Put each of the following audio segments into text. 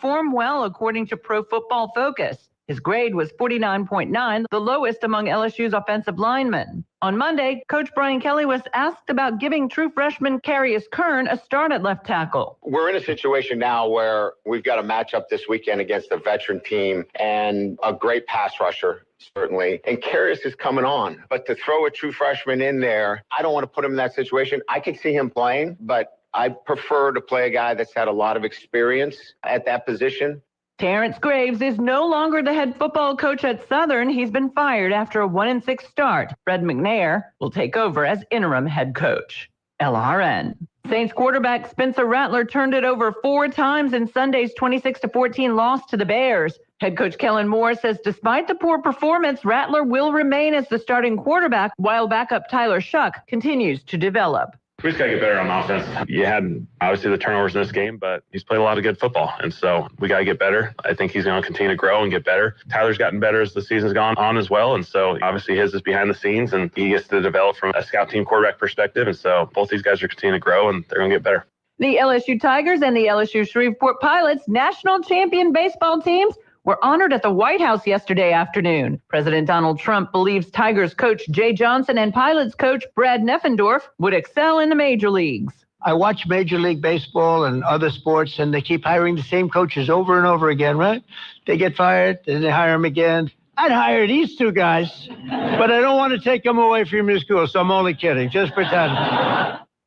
perform well according to Pro Football Focus. His grade was 49.9, the lowest among LSU's offensive linemen. On Monday, Coach Brian Kelly was asked about giving true freshman Carius Kern a start at left tackle. We're in a situation now where we've got a matchup this weekend against a veteran team and a great pass rusher, certainly. And Carius is coming on. But to throw a true freshman in there, I don't want to put him in that situation. I could see him playing, but I prefer to play a guy that's had a lot of experience at that position. Terrence Graves is no longer the head football coach at Southern. He's been fired after a 1-6 start. Fred McNair will take over as interim head coach. LRN. Saints quarterback Spencer Rattler turned it over 4 times in Sunday's 26-14 loss to the Bears. Head coach Kellen Moore says despite the poor performance, Rattler will remain as the starting quarterback while backup Tyler Shuck continues to develop. We just got to get better on offense. You had obviously the turnovers in this game, but he's played a lot of good football. And so we got to get better. I think he's going to continue to grow and get better. Tyler's gotten better as the season's gone on as well. And so obviously his is behind the scenes and he gets to develop from a scout team quarterback perspective. And so both these guys are continuing to grow and they're going to get better. The LSU Tigers and the LSU Shreveport Pilots, national champion baseball teams, were honored at the White House yesterday afternoon. President Donald Trump believes Tigers coach Jay Johnson and Pilots coach Brad Neffendorf would excel in the major leagues. I watch Major League Baseball and other sports, and they keep hiring the same coaches over and over again, right? They get fired, then they hire them again. I'd hire these 2 guys, but I don't want to take them away from your school, so I'm only kidding. Just pretend.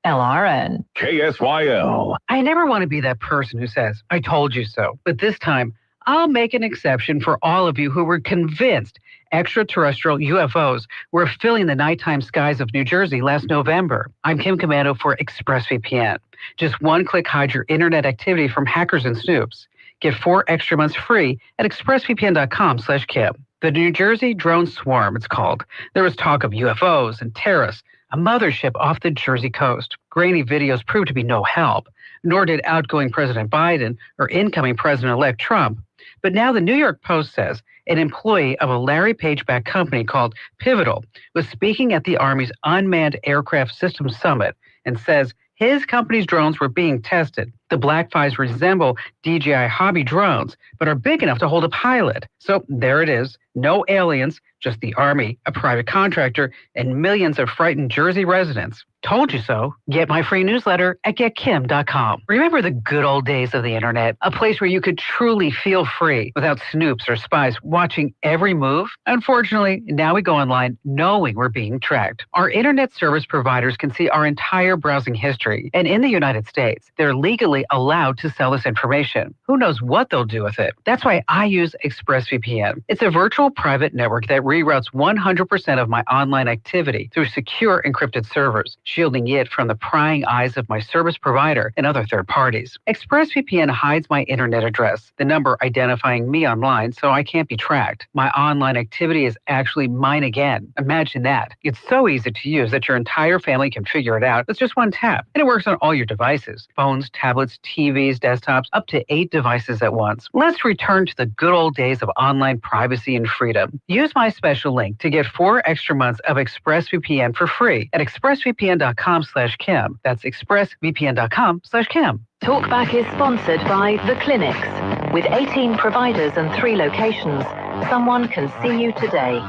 LRN. KSYL. I never want to be that person who says, I told you so. But this time, I'll make an exception for all of you who were convinced extraterrestrial UFOs were filling the nighttime skies of New Jersey last November. I'm Kim Commando for ExpressVPN. Just one click hide your internet activity from hackers and snoops. Get 4 extra months free at expressvpn.com/Kim. The New Jersey Drone Swarm, it's called. There was talk of UFOs and terrorists, a mothership off the Jersey coast. Grainy videos proved to be no help, nor did outgoing President Biden or incoming President-elect Trump. But now the New York Post says an employee of a Larry Page-backed company called Pivotal was speaking at the Army's Unmanned Aircraft Systems Summit and says his company's drones were being tested. The Blackflies resemble DJI Hobby drones, but are big enough to hold a pilot. So there it is. No aliens, just the Army, a private contractor, and millions of frightened Jersey residents. Told you so. Get my free newsletter at getkim.com. Remember the good old days of the internet, a place where you could truly feel free without snoops or spies watching every move? Unfortunately, now we go online knowing we're being tracked. Our internet service providers can see our entire browsing history, and in the United States, they're legally allowed to sell this information. Who knows what they'll do with it? That's why I use ExpressVPN. It's a virtual private network that reroutes 100% of my online activity through secure encrypted servers, shielding it from the prying eyes of my service provider and other third parties. ExpressVPN hides my internet address, the number identifying me online, so I can't be tracked. My online activity is actually mine again. Imagine that. It's so easy to use that your entire family can figure it out with just one tap. And it works on all your devices, phones, tablets, TVs, desktops, up to 8 devices at once. Let's return to the good old days of online privacy and freedom. Use my special link to get 4 extra months of ExpressVPN for free at expressvpn.com/Kim. That's expressvpn.com/Kim. Talkback is sponsored by The Clinics. With 18 providers and 3 locations, someone can see you today.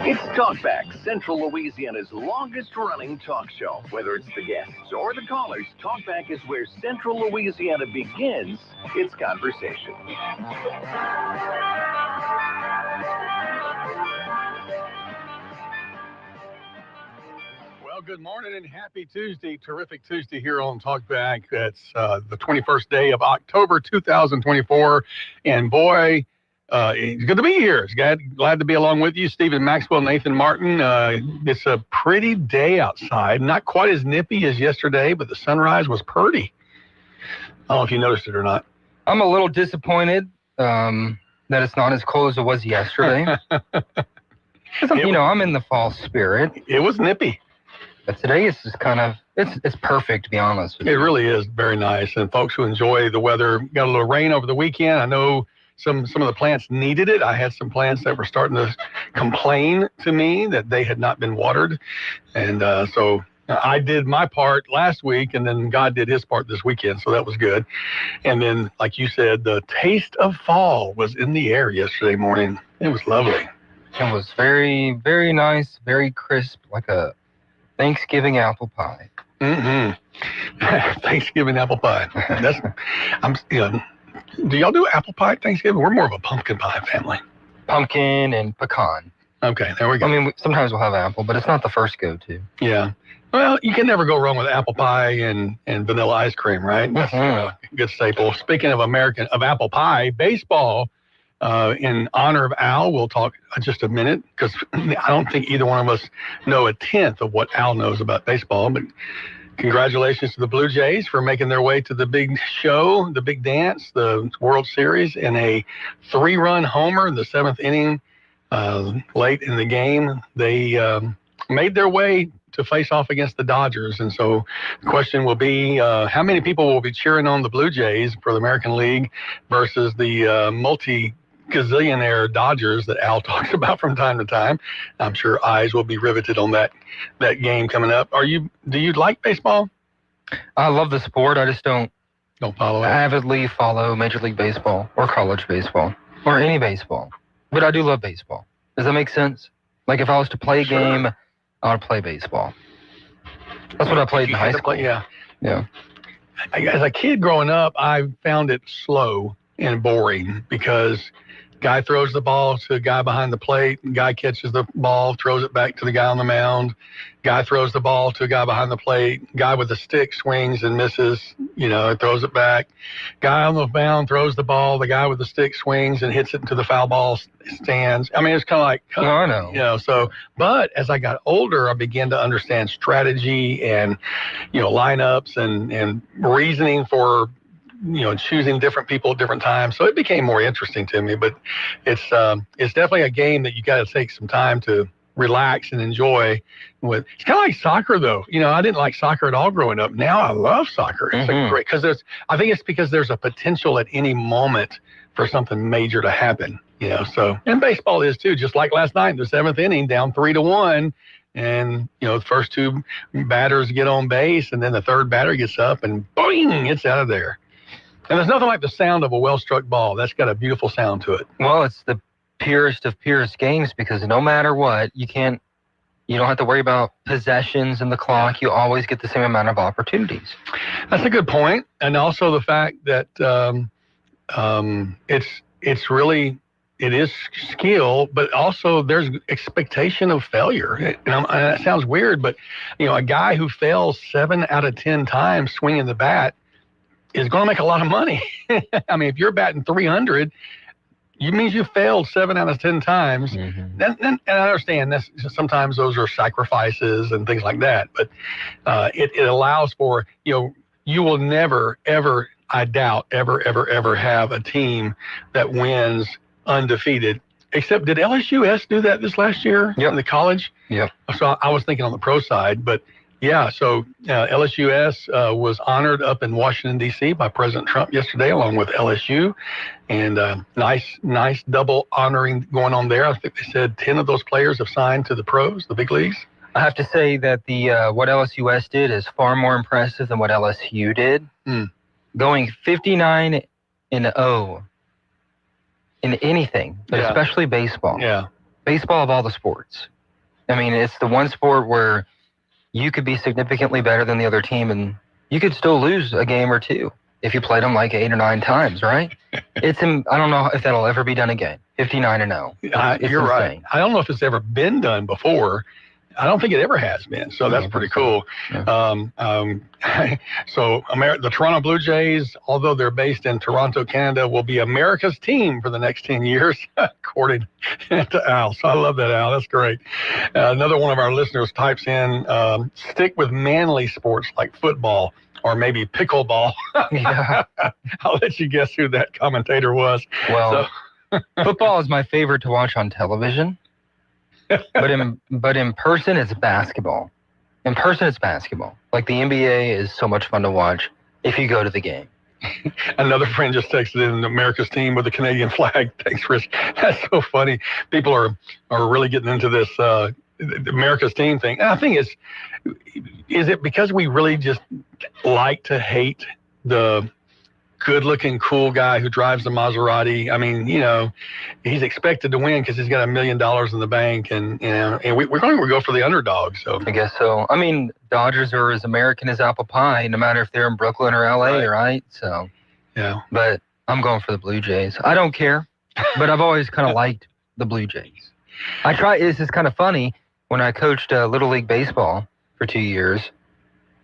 It's Talkback, Central Louisiana's longest-running talk show. Whether it's the guests or the callers, Talkback is where Central Louisiana begins its conversation. Well, good morning and happy Tuesday. Terrific Tuesday here on Talkback. That's the 21st day of October 2024. And boy, it's good to be here. It's glad to be along with you, Stephen Maxwell, Nathan Martin. It's a pretty day outside. Not quite as nippy as yesterday, but the sunrise was pretty. I don't know if you noticed it or not. I'm a little disappointed that it's not as cold as it was yesterday. I'm in the fall spirit. It was nippy. But today is just kind of, it's perfect, to be honest with you. It really is very nice. And folks who enjoy the weather, got a little rain over the weekend. I know some of the plants needed it. I had some plants that were starting to complain to me that they had not been watered. And so I did my part last week, and then God did his part this weekend, so that was good. And then, like you said, the taste of fall was in the air yesterday morning. It was lovely. It was very, very nice, very crisp, like a Thanksgiving apple pie. Mm-hmm. Thanksgiving apple pie. Do y'all do apple pie at Thanksgiving? We're more of a pumpkin pie family. Pumpkin and pecan. Okay, there we go. I mean, sometimes we'll have apple, but it's not the first go-to. Yeah. Well, you can never go wrong with apple pie and vanilla ice cream, right? That's a good staple. Speaking of apple pie, baseball, in honor of Al, we'll talk just a minute, because I don't think either one of us know a tenth of what Al knows about baseball. But congratulations to the Blue Jays for making their way to the big show, the big dance, the World Series, in a 3-run homer in the 7th inning. Late in the game, they made their way to face off against the Dodgers. And so the question will be, how many people will be cheering on the Blue Jays for the American League versus the multi-gazillionaire Dodgers that Al talks about from time to time? I'm sure eyes will be riveted on that game coming up. Do you like baseball? I love the sport. I just don't follow it. Avidly follow Major League Baseball or college baseball or any baseball. But I do love baseball. Does that make sense? Like, if I was to play a game, I would play baseball. That's what I played in high school. Yeah. As a kid growing up, I found it slow and boring, because guy throws the ball to a guy behind the plate, guy catches the ball, throws it back to the guy on the mound, guy throws the ball to a guy behind the plate, guy with the stick swings and misses, throws it back, guy on the mound throws the ball, the guy with the stick swings and hits it into the foul ball stands. I mean, it's kind of like, I know. But as I got older, I began to understand strategy and, lineups and reasoning for, choosing different people at different times. So it became more interesting to me. But it's definitely a game that you got to take some time to relax and enjoy. It's kind of like soccer, though. I didn't like soccer at all growing up. Now I love soccer. It's great, because I think it's because there's a potential at any moment for something major to happen. And baseball is too. Just like last night in the 7th inning, down 3-1. And, the first 2 batters get on base, and then the third batter gets up and boing, it's out of there. And there's nothing like the sound of a well-struck ball. That's got a beautiful sound to it. Well, it's the purest of purest games, because no matter what, you don't have to worry about possessions and the clock. You always get the same amount of opportunities. That's a good point. And also the fact that it is skill, but also there's expectation of failure. And that sounds weird, but a guy who fails 7 out of 10 times swinging the bat is going to make a lot of money. I mean, if you're batting 300, it means you failed 7 out of 10 times. Mm-hmm. And I understand that sometimes those are sacrifices and things like that, but it allows for, you will never, ever, I doubt, ever have a team that wins undefeated. Except, did LSUS do that this last year in the college? Yeah. So I was thinking on the pro side, but yeah, so LSUS was honored up in Washington, D.C. by President Trump yesterday, along with LSU. And nice double honoring going on there. I think they said 10 of those players have signed to the pros, the big leagues. I have to say that the what LSUS did is far more impressive than what LSU did. Going 59-0 in anything, but especially baseball. Yeah. Baseball of all the sports. I mean, it's the one sport where you could be significantly better than the other team, and you could still lose a game or 2 if you played them like 8 or 9 times, right? I don't know if that'll ever be done again. 59-0. You're right. I don't know if it's ever been done before. I don't think it ever has been. So that's pretty cool. Yeah. So the Toronto Blue Jays, although they're based in Toronto, Canada, will be America's team for the next 10 years, according to Al. So I love that, Al. That's great. Another one of our listeners types in, stick with manly sports like football or maybe pickleball. I'll let you guess who that commentator was. Well, football is my favorite to watch on television. But in person, it's basketball. In person, it's basketball. Like, the NBA is so much fun to watch if you go to the game. Another friend just texted in America's team with the Canadian flag. Thanks, Rich. That's so funny. People are really getting into this America's team thing. And I think is it because we really just like to hate the good-looking, cool guy who drives the Maserati? I mean, he's expected to win because he's got $1 million in the bank, and we're going to go for the underdog. So I guess so. I mean, Dodgers are as American as apple pie, no matter if they're in Brooklyn or LA, right? So yeah. But I'm going for the Blue Jays. I don't care, but I've always kind of liked the Blue Jays. This is kind of funny. When I coached Little League Baseball for 2 years,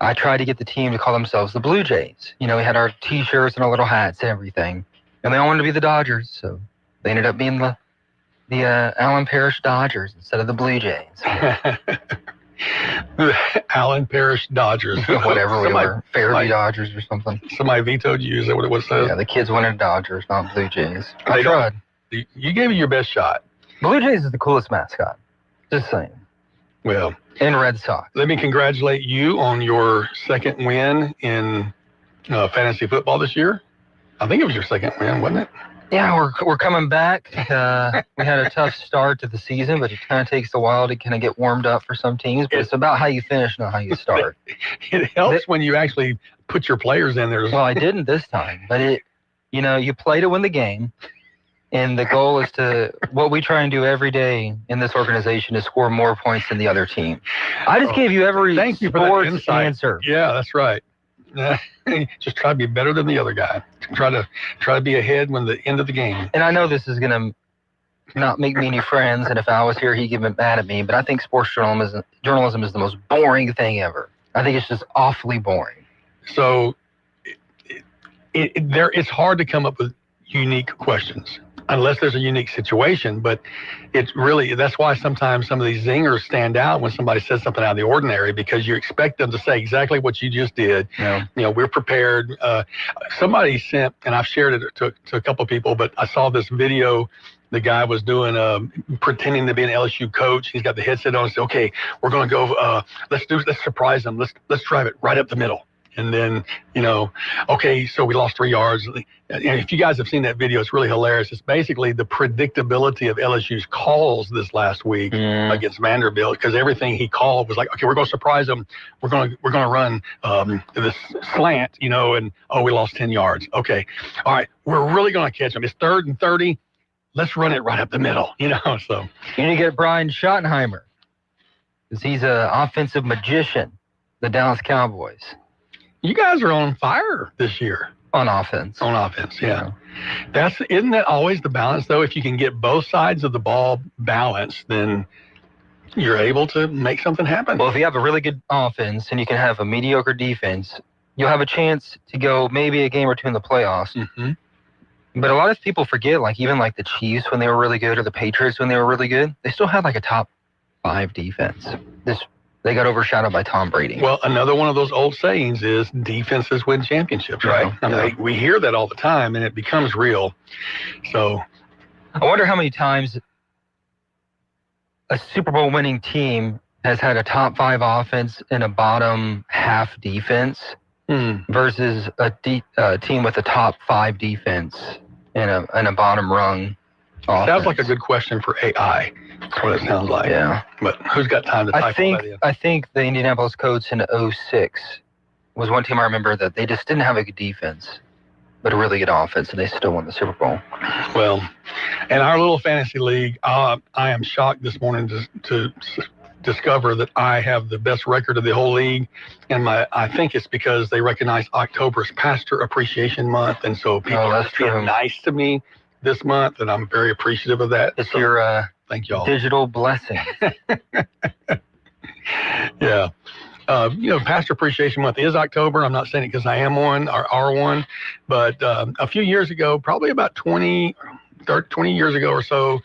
I tried to get the team to call themselves the Blue Jays. We had our T-shirts and our little hats and everything. And they all wanted to be the Dodgers, so they ended up being the Alan Parrish Dodgers instead of the Blue Jays. Alan Parrish Dodgers. Whatever we were. Fairview Dodgers or something. Somebody vetoed you. Is that what it was? Yeah, the kids wanted Dodgers, not Blue Jays. I tried. You gave it your best shot. Blue Jays is the coolest mascot. Just saying. Well, and Red Sox. Let me congratulate you on your second win in fantasy football this year. I think it was your second win, wasn't it? Yeah, we're coming back. We had a tough start to the season, but it kind of takes a while to kind of get warmed up for some teams. But it's about how you finish, not how you start. It helps when you actually put your players in there. Well, I didn't this time, but you play to win the game. And the goal is what we try and do every day in this organization is score more points than the other team. I just gave you every sports answer. Yeah, that's right. Just try to be better than the other guy. Try to be ahead when the end of the game. And I know this is going to not make me any friends, and if Al was here, he'd get mad at me, but I think sports journalism is the most boring thing ever. I think it's just awfully boring. So it's hard to come up with unique questions. Unless there's a unique situation, but that's why sometimes some of these zingers stand out when somebody says something out of the ordinary, because you expect them to say exactly what you just did. Yeah. We're prepared. Somebody sent, and I've shared it to a couple of people, but I saw this video. The guy was doing pretending to be an LSU coach. He's got the headset on and said, okay, we're going to go, let's surprise them. Let's drive it right up the middle. And then, okay, so we lost 3 yards. And if you guys have seen that video, it's really hilarious. It's basically the predictability of LSU's calls this last week against Vanderbilt, because everything he called was like, okay, we're going to surprise them. We're going to run this slant, and we lost 10 yards. Okay, all right, we're really going to catch them. It's 3rd and 30. Let's run it right up the middle, So you need to get Brian Schottenheimer, because he's an offensive magician. The Dallas Cowboys. You guys are on fire this year. On offense, yeah. Isn't that always the balance, though? If you can get both sides of the ball balanced, then you're able to make something happen. Well, if you have a really good offense and you can have a mediocre defense, you'll have a chance to go maybe a game or two in the playoffs. Mm-hmm. But a lot of people forget, even the Chiefs when they were really good, or the Patriots when they were really good, they still had a top 5 defense. They got overshadowed by Tom Brady. Well, another one of those old sayings is defenses win championships, right? I mean, we hear that all the time, and it becomes real. So I wonder how many times a Super Bowl winning team has had a top 5 offense and a bottom half defense versus a team with a top 5 defense and a bottom rung offense. Sounds like a good question for AI. That's what it sounds like. Yeah. But who's got time to type that in? I think the Indianapolis Colts in 2006 was one team I remember that they just didn't have a good defense, but a really good offense, and they still won the Super Bowl. Well, in our little fantasy league, I am shocked this morning to discover that I have the best record of the whole league, and I think it's because they recognize October as Pastor Appreciation Month, and so people are being nice to me this month, and I'm very appreciative of that. It's your thank y'all. Digital blessing. Yeah. Pastor Appreciation Month is October. I'm not saying it because I am one or are one, but a few years ago, probably about 20 years ago or so,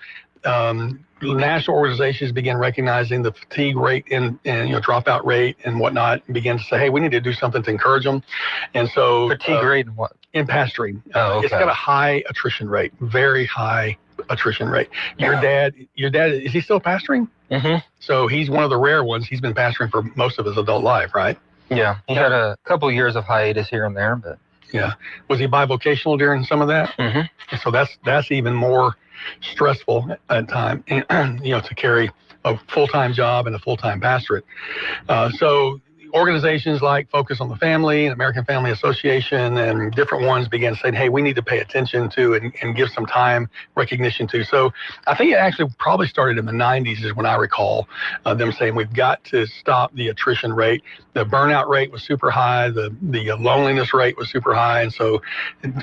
national organizations began recognizing the fatigue rate and dropout rate and whatnot, and began to say, hey, we need to do something to encourage them. And so fatigue rate and what? In pastoring. Okay. It's got a high attrition rate, very high attrition rate. Your dad, is he still pastoring? Mm-hmm. So he's one of the rare ones. He's been pastoring for most of his adult life, right? Yeah. He had a couple years of hiatus here and there, but Yeah. Was he bivocational during some of that? Mm-hmm. So that's even more stressful at time, to carry a full-time job and a full-time pastorate. So organizations like Focus on the Family and American Family Association and different ones began saying, hey, we need to pay attention to and give some time recognition to. So I think it actually probably started in the 90s is when I recall them saying we've got to stop the attrition rate. The burnout rate was super high. The loneliness rate was super high. And so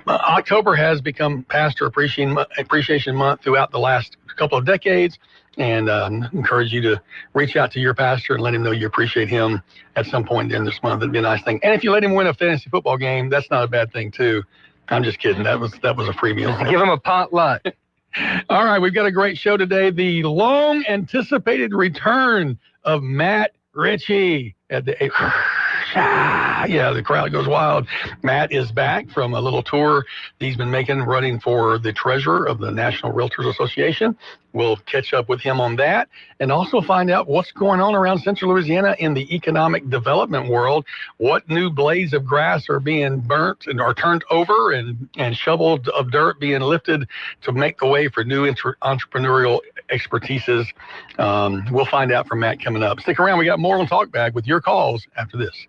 October has become Pastor Appreciation Month throughout the last couple of decades. And encourage you to reach out to your pastor and let him know you appreciate him at some point during this month. It'd be a nice thing. And if you let him win a fantasy football game, that's not a bad thing too. I'm just kidding. That was a free meal. Just give him a potluck. All right, we've got a great show today. The long anticipated return of Matt Ritchie at the the crowd goes wild. Matt is back from a little tour he's been making, running for the treasurer of the National Realtors Association. We'll catch up with him on that and also find out what's going on around Central Louisiana in the economic development world. What new blades of grass are being burnt and are turned over and shovels of dirt being lifted to make the way for new entrepreneurial expertises. We'll find out from Matt coming up. Stick around. We got more on Talkback with your calls after this.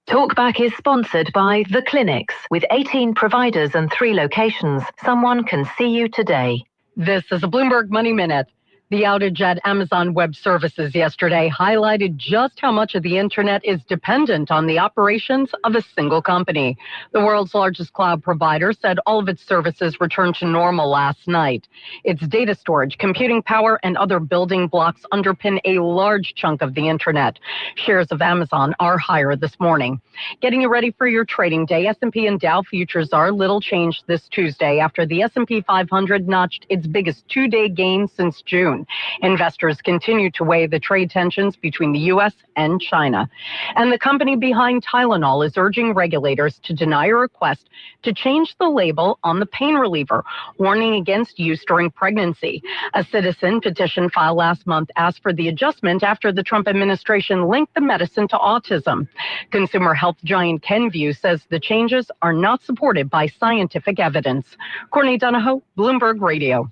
Talkback is sponsored by The Clinics. With 18 providers and 3 locations, someone can see you today. This is a Bloomberg Money Minute. The outage at Amazon Web Services yesterday highlighted just how much of the internet is dependent on the operations of a single company. The world's largest cloud provider said all of its services returned to normal last night. Its data storage, computing power, and other building blocks underpin a large chunk of the internet. Shares of Amazon are higher this morning. Getting you ready for your trading day, S&P and Dow futures are little changed this Tuesday after the S&P 500 notched its biggest 2-day gain since June. Investors continue to weigh the trade tensions between the U.S. and China. And the company behind Tylenol is urging regulators to deny a request to change the label on the pain reliever, warning against use during pregnancy. A citizen petition filed last month asked for the adjustment after the Trump administration linked the medicine to autism. Consumer health giant Kenvue says the changes are not supported by scientific evidence. Courtney Donahoe, Bloomberg Radio.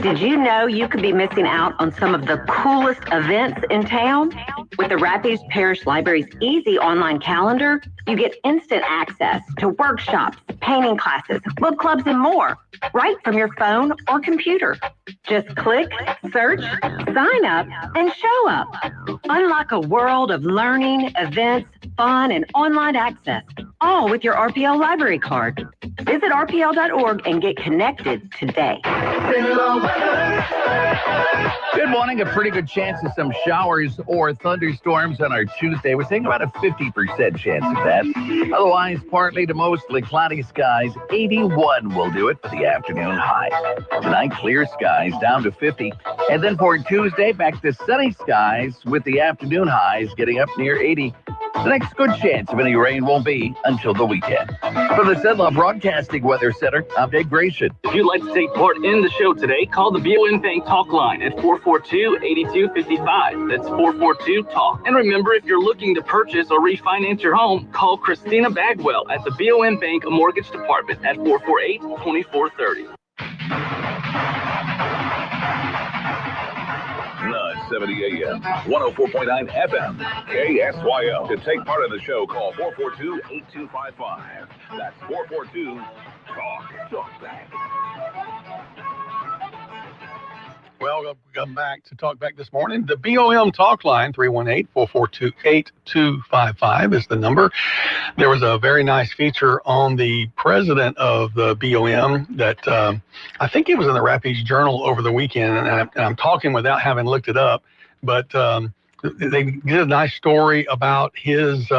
Did you know you could be missing out on some of the coolest events in town? With the Rapides Parish Library's easy online calendar, you get instant access to workshops, painting classes, book clubs, and more, right from your phone or computer. Just click, search, sign up, and show up. Unlock a world of learning, events, fun, and online access, all with your RPL library card. Visit rpl.org and get connected today. Good morning. A pretty good chance of some showers or thunderstorms on our Tuesday. We're seeing about a 50% chance of that. Otherwise, partly to mostly cloudy skies. 81 will do it for the afternoon high. Tonight, clear skies down to 50. And then for Tuesday, back to sunny skies with the afternoon highs getting up near 80. The next good chance of any rain won't be until the weekend. From the Zenlaw Broadcasting Weather Center, I'm Dave Gratian. If you'd like to take part in the show today, call the BOM Bank Talk line at 442-8255. That's 442-TALK. And remember, if you're looking to purchase or refinance your home, call Christina Bagwell at the BOM Bank Mortgage Department at 448-2430. 970 AM, 104.9 FM, KSYO. To take part in the show, call 442-8255. That's 442-TALK. Talkback. Well, welcome back to Talkback this morning. The BOM Talk line, 318-442-8255 is the number. There was a very nice feature on the president of the BOM that I think it was in the Rapides Journal over the weekend, and I'm talking without having looked it up, but they did a nice story about his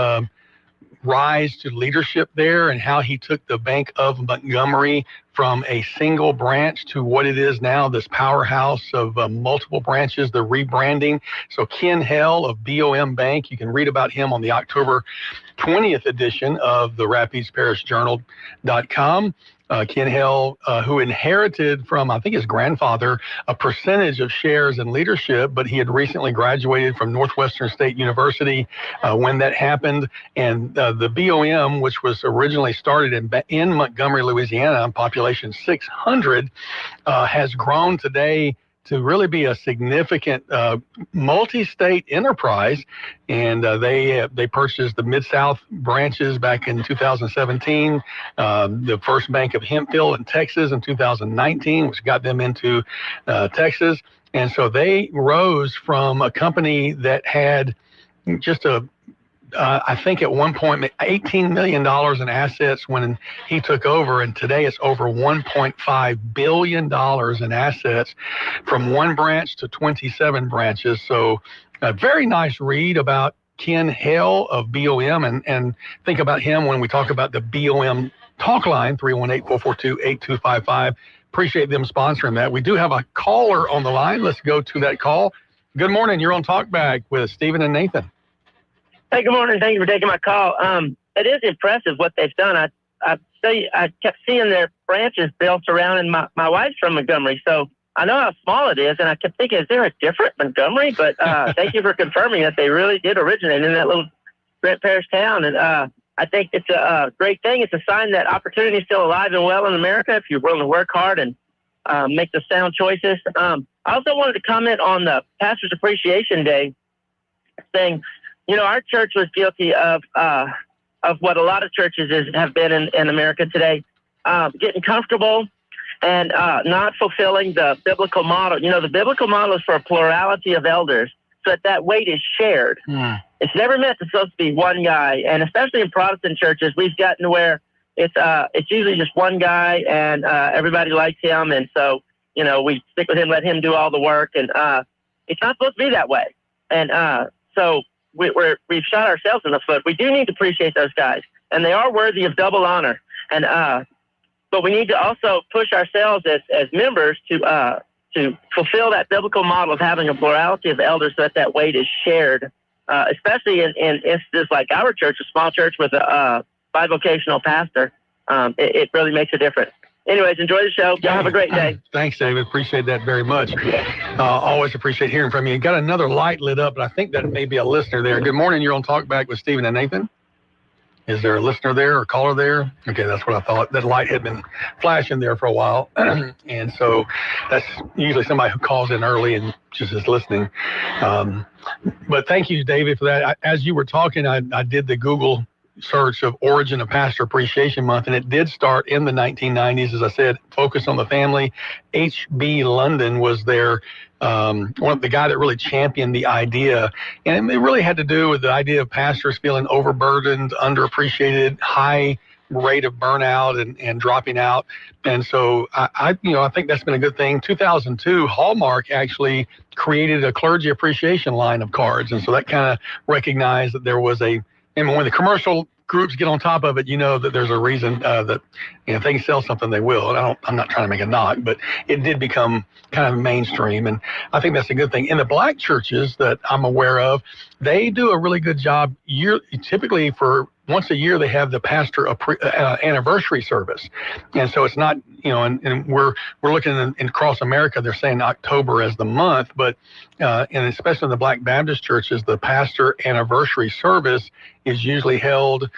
rise to leadership there and how he took the Bank of Montgomery from a single branch to what it is now, this powerhouse of multiple branches, the rebranding. So Ken Hell of BOM Bank, you can read about him on the October 20th edition of the Rapides Parish Journal.com. Ken Hill, who inherited from, I think, his grandfather, a percentage of shares in leadership, but he had recently graduated from Northwestern State University when that happened. And the BOM, which was originally started in Montgomery, Louisiana, population 600, has grown today to really be a significant multi-state enterprise. And they purchased the Mid-South branches back in 2017, the First Bank of Hempville in Texas in 2019, which got them into Texas. And so they rose from a company that had just I think at one point, $18 million in assets when he took over, and today it's over $1.5 billion in assets, from one branch to 27 branches. So a very nice read about Ken Hill of BOM, and think about him when we talk about the BOM talk line, 318-442-8255. Appreciate them sponsoring that. We do have a caller on the line. Let's go to that call. Good morning. You're on Talkback with Stephen and Nathan. Hey, good morning. Thank you for taking my call. It is impressive what they've done. I kept seeing their branches built around, and my wife's from Montgomery, so I know how small it is, and I kept thinking, is there a different Montgomery? But thank you for confirming that they really did originate in that little Grant Parish town, and I think it's a great thing. It's a sign that opportunity is still alive and well in America if you're willing to work hard and make the sound choices. I also wanted to comment on the Pastor's Appreciation Day thing. You know, our church was guilty of what a lot of churches have been in America today, getting comfortable and not fulfilling the biblical model. You know, the biblical model is for a plurality of elders, so that weight is shared. It's never meant to supposed to be one guy, and especially in Protestant churches, we've gotten to where it's usually just one guy, and everybody likes him, and so you know we stick with him, let him do all the work, and it's not supposed to be that way, and so. We've shot ourselves in the foot. We do need to appreciate those guys, and they are worthy of double honor. And but we need to also push ourselves as members to fulfill that biblical model of having a plurality of elders, so that weight is shared, especially in instances like our church, a small church with a bivocational pastor. It really makes a difference. Anyways, enjoy the show. Y'all have a great day. Thanks, David. Appreciate that very much. Always appreciate hearing from you. Got another light lit up, but I think that may be a listener there. Good morning. You're on Talkback with Stephen and Nathan. Is there a listener there or caller there? Okay, that's what I thought. That light had been flashing there for a while. And so that's usually somebody who calls in early and just is listening. But thank you, David, for that. As you were talking, I did the Google search of origin of Pastor Appreciation Month, and it did start in the 1990s. As I said, focus on the family. H.B. London was their the guy that really championed the idea, and it really had to do with the idea of pastors feeling overburdened, underappreciated, high rate of burnout and dropping out. And so I think that's been a good thing. 2002, Hallmark actually created a clergy appreciation line of cards, and so that kind of recognized that there was and when the commercial groups get on top of it, you know that there's a reason that if they can sell something, they will. And I'm not trying to make a knock, but it did become kind of mainstream, and I think that's a good thing. In the black churches that I'm aware of, they do a really good job. Typically for once a year, they have the pastor anniversary service, and so it's not and we're looking in across America. They're saying October as the month, but and especially in the Black Baptist churches, the pastor anniversary service is usually held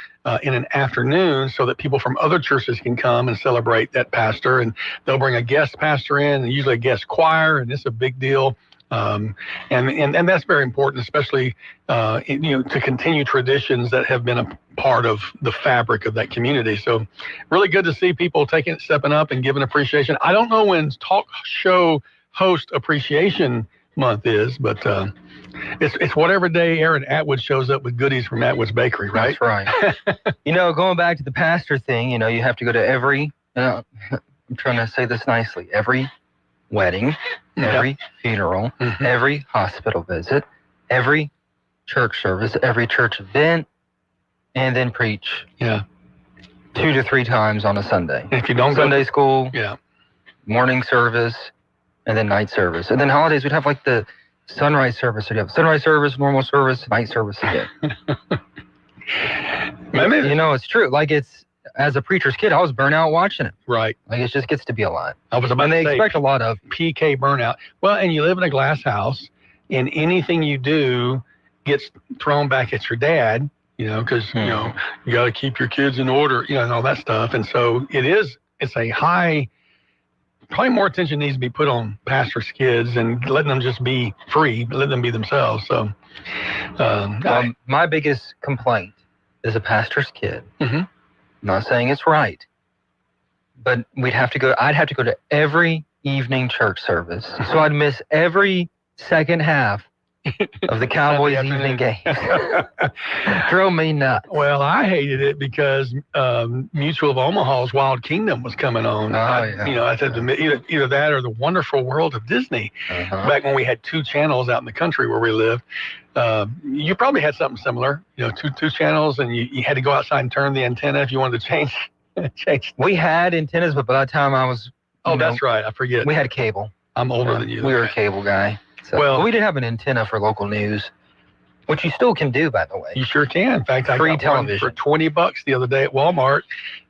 in an afternoon, so that people from other churches can come and celebrate that pastor, and they'll bring a guest pastor in, and usually a guest choir, and it's a big deal. And that's very important, especially to continue traditions that have been a part of the fabric of that community. So really good to see people stepping up and giving appreciation. I don't know when Talk Show Host Appreciation Month is, but it's whatever day Aaron Atwood shows up with goodies from Atwood's Bakery, right? That's right. Going back to the pastor thing, you have to go to every, I'm trying to say this nicely, every wedding, every funeral, every hospital visit, every church service, every church event, and then preach 2 to 3 times on a Sunday. If you don't Sunday school, yeah, morning service, and then night service. And then holidays, we'd have like the sunrise service. We'd have sunrise service, normal service, night service again. It's true. as a preacher's kid, I was burnt out watching it. Right. Like, it just gets to be a lot. I was about and to they say, expect a lot of PK burnout. Well, and you live in a glass house, and anything you do gets thrown back at your dad, because, you got to keep your kids in order, and all that stuff. And so it's a high, probably more attention needs to be put on pastors' kids and letting them just be free, let them be themselves. So, my biggest complaint is a pastor's kid. Mm-hmm. I'm not saying it's right, but I'd have to go to every evening church service. So I'd miss every second half of the Cowboys evening game. Drove me nuts. Well, I hated it because Mutual of Omaha's Wild Kingdom was coming on. I said either that or The Wonderful World of Disney. Back when we had 2 channels out in the country where we lived. You probably had something similar, two channels, and you had to go outside and turn the antenna if you wanted to change. We had antennas, but by the time I was... that's right. I forget. We had cable. I'm older than you. We were a cable guy. So, but we did have an antenna for local news, which you still can do, by the way. You sure can. In fact, I Free got television one for $20 the other day at Walmart,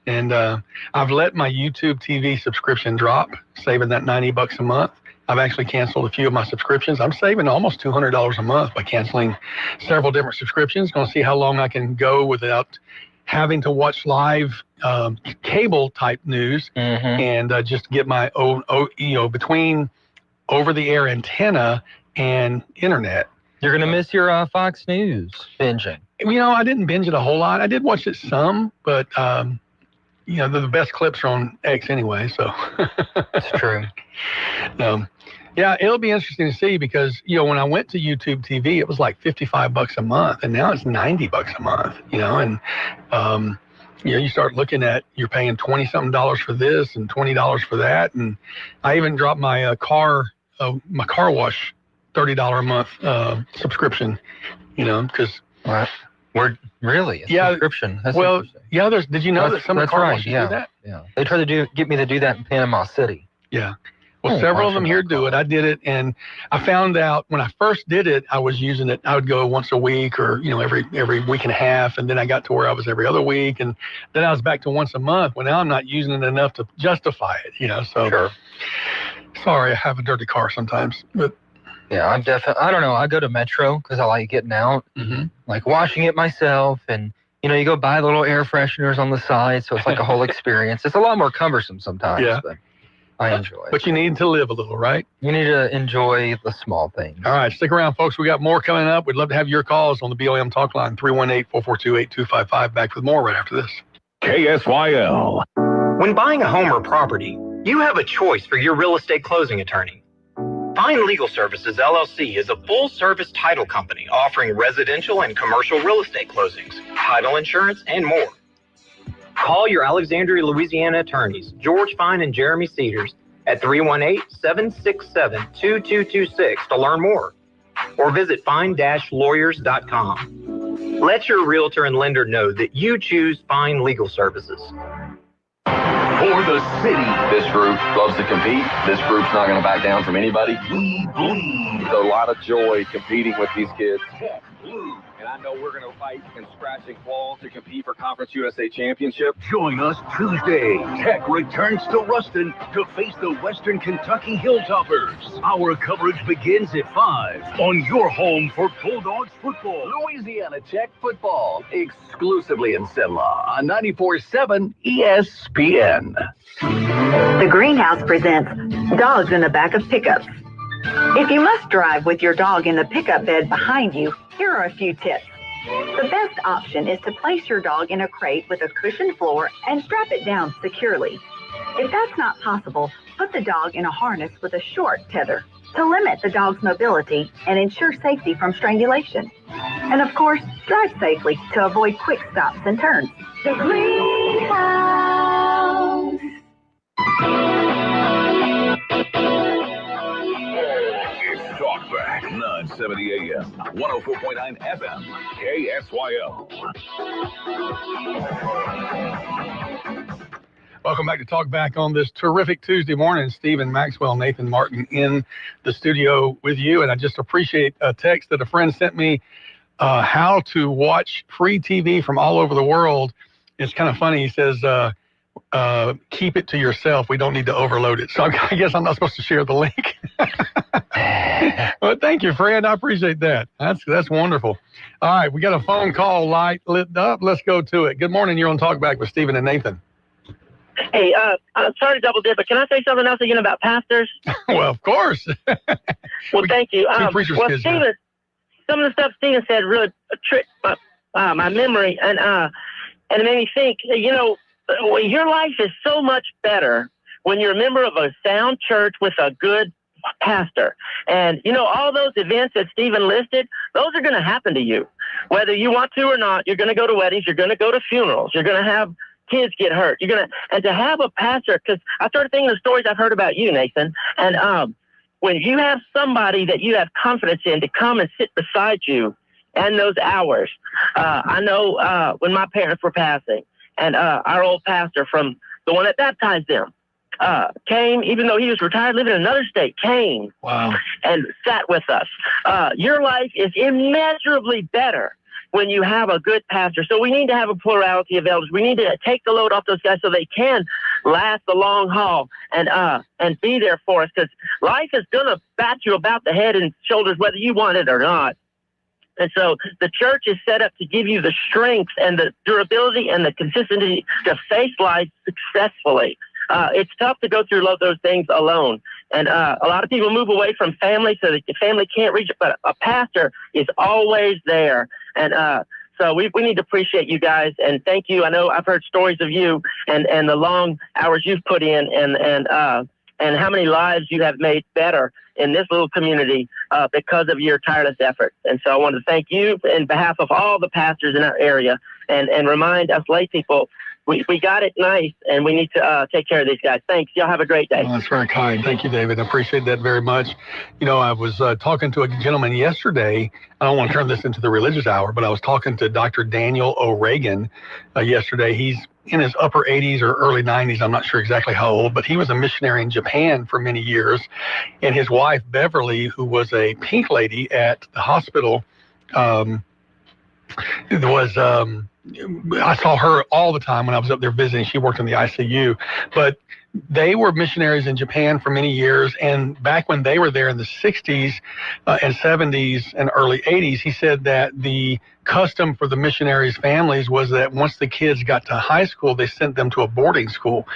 and I've let my YouTube TV subscription drop, saving that $90 a month. I've actually canceled a few of my subscriptions. I'm saving almost $200 a month by canceling several different subscriptions. Going to see how long I can go without having to watch live cable type news, and just get my own, between over-the-air antenna and internet. You're going to miss your Fox News binging. I didn't binge it a whole lot. I did watch it some, but, the best clips are on X anyway, so. That's true. Yeah, it'll be interesting to see because, when I went to YouTube TV, it was like $55 a month, and now it's $90 a month, and, you start looking at, you're paying $20-something for this and $20 for that. And I even dropped my car wash $30 a month subscription, because. We're really? Subscription? That's did you know that some car washes do that? Yeah. They try to get me to do that in Panama City. Yeah. Well, several of them here do it. I did it, and I found out when I first did it, I was using it. I would go once a week or, every week and a half, and then I got to where I was every other week, and then I was back to once a month. Well, now I'm not using it enough to justify it, so. Sure. Sorry, I have a dirty car sometimes, but. Yeah, I don't know. I go to Metro because I like getting out, like washing it myself, and, you go buy little air fresheners on the side, so it's like a whole experience. It's a lot more cumbersome sometimes, but I enjoy it. But you need to live a little, right? You need to enjoy the small things. All right, stick around, folks. We got more coming up. We'd love to have your calls on the BOM Talk Line, 318-442-8255. Back with more right after this. KSYL. When buying a home or property, you have a choice for your real estate closing attorney. Fine Legal Services, LLC is a full-service title company offering residential and commercial real estate closings, title insurance, and more. Call your Alexandria, Louisiana attorneys, George Fine and Jeremy Cedars, at 318-767-2226 to learn more, or visit fine-lawyers.com. Let your realtor and lender know that you choose Fine Legal Services. For the city. This group loves to compete. This group's not going to back down from anybody. We bleed. There's a lot of joy competing with these kids. Tech Blue. And I know we're going to fight and scratch and claw to compete for Conference USA Championship. Join us Tuesday. Tech returns to Ruston to face the Western Kentucky Hilltoppers. Our coverage begins at 5 on your home for Bulldogs football. Louisiana Tech football, exclusively in Cenla on 94.7 ESPN. The Greenhouse presents Dogs in the Back of Pickups. If you must drive with your dog in the pickup bed behind you, here are a few tips. The best option is to place your dog in a crate with a cushioned floor and strap it down securely. If that's not possible, put the dog in a harness with a short tether to limit the dog's mobility and ensure safety from strangulation. And of course, drive safely to avoid quick stops and turns. The Greenhouse. It's Talkback 970 AM, 104.9 FM, KSYL. Welcome back to Talk Back on this terrific Tuesday morning. Stephen Maxwell, Nathan Martin in the studio with you. And I just appreciate a text that a friend sent me, how to watch free TV from all over the world it's kind of funny. He says, keep it to yourself. We don't need to overload it. So I guess I'm not supposed to share the link. Well, thank you, Fred. I appreciate that. That's wonderful. All right, we got a phone call light lit up. Let's go to it. Good morning. You're on Talkback with Stephen and Nathan. Hey, I'm sorry to double dip, but can I say something else again about pastors? Well, of course. Well, thank you. Two preachers' Well, kids Stephen, now. some of the stuff Stephen said really tricked my memory, and it made me think, your life is so much better when you're a member of a sound church with a good pastor. And, all those events that Stephen listed, those are going to happen to you. Whether you want to or not, you're going to go to weddings, you're going to go to funerals, you're going to have kids get hurt. And to have a pastor, because I started thinking of stories I've heard about you, Nathan, and when you have somebody that you have confidence in to come and sit beside you and those hours. I know when my parents were passing, and our old pastor from the one that baptized them came, even though he was retired, living in another state, came and sat with us. Your life is immeasurably better when you have a good pastor. So we need to have a plurality of elders. We need to take the load off those guys so they can last the long haul and be there for us, because life is going to bat you about the head and shoulders whether you want it or not. And so the church is set up to give you the strength and the durability and the consistency to face life successfully. It's tough to go through those things alone. And a lot of people move away from family so that the family can't reach it, but a pastor is always there. And so we need to appreciate you guys, and thank you. I know I've heard stories of you and the long hours you've put in and how many lives you have made better in this little community because of your tireless efforts. And so I want to thank you in behalf of all the pastors in our area and remind us lay people, we got it nice, and we need to take care of these guys. Thanks. Y'all have a great day. Well, that's very kind. Thank you, David. I appreciate that very much. I was talking to a gentleman yesterday. I don't want to turn this into the religious hour, but I was talking to Dr. Daniel O'Regan yesterday. He's in his upper 80s or early 90s. I'm not sure exactly how old, but he was a missionary in Japan for many years. And his wife, Beverly, who was a pink lady at the hospital, I saw her all the time when I was up there visiting. She worked in the ICU, but they were missionaries in Japan for many years. And back when they were there in the 60s and 70s and early 80s, he said that the custom for the missionaries' families was that once the kids got to high school, they sent them to a boarding school,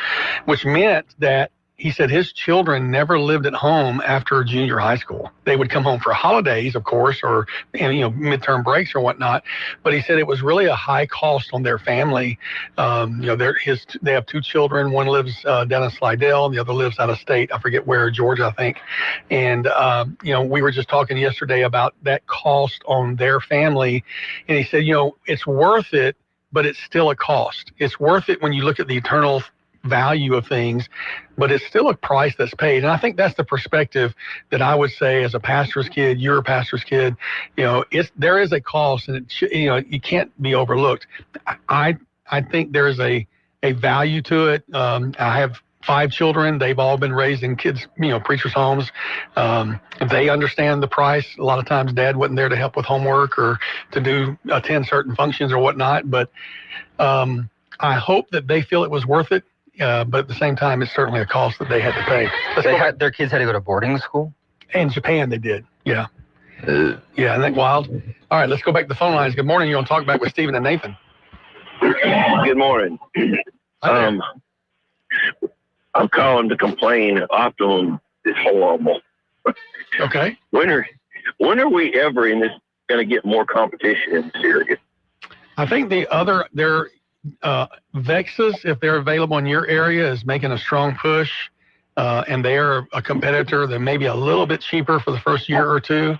which meant that he said his children never lived at home after junior high school. They would come home for holidays, of course, or midterm breaks or whatnot. But he said it was really a high cost on their family. They have two children. One lives down in Slidell, and the other lives out of state. I forget where, Georgia, I think. And we were just talking yesterday about that cost on their family, and he said, it's worth it, but it's still a cost. It's worth it when you look at the eternal value of things, but it's still a price that's paid. And I think that's the perspective that I would say as a pastor's kid, you're a pastor's kid, there is a cost, and it can't be overlooked. I think there is a value to it. I have 5 children. They've all been raised in kids, preachers' homes. They understand the price. A lot of times Dad wasn't there to help with homework or to attend certain functions or whatnot. But I hope that they feel it was worth it. But at the same time, it's certainly a cost that they had to pay. Their kids had to go to boarding school? In Japan, they did. Yeah. Isn't that wild? All right, let's go back to the phone lines. Good morning. You're on Talkback with Stephen and Nathan. Good morning. I'm calling to complain. Optimum is horrible. Okay. When are we ever in this going to get more competition in this area? I think Vexus, if they're available in your area, is making a strong push, and they are a competitor that may be a little bit cheaper for the first year or two.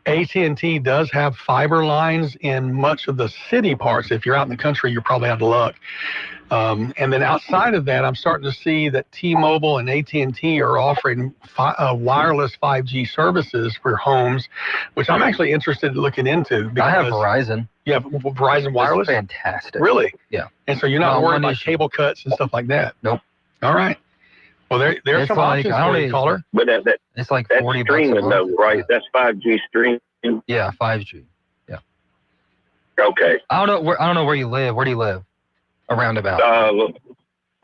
AT&T does have fiber lines in much of the city parts. If you're out in the country, you're probably out of luck. And then outside of that, I'm starting to see that T-Mobile and AT&T are offering wireless 5G services for homes, which I'm actually interested in looking into. I have Verizon. You have Verizon Wireless? That's fantastic. Really? Yeah. And so you're not worried about cable cuts and stuff like that? Nope. All right. Well, there's some options for you, caller. But it's like that's $40 streaming, though, right? That's 5G streaming. Yeah, 5G. Yeah. Okay. I don't know where you live. Where do you live? A roundabout.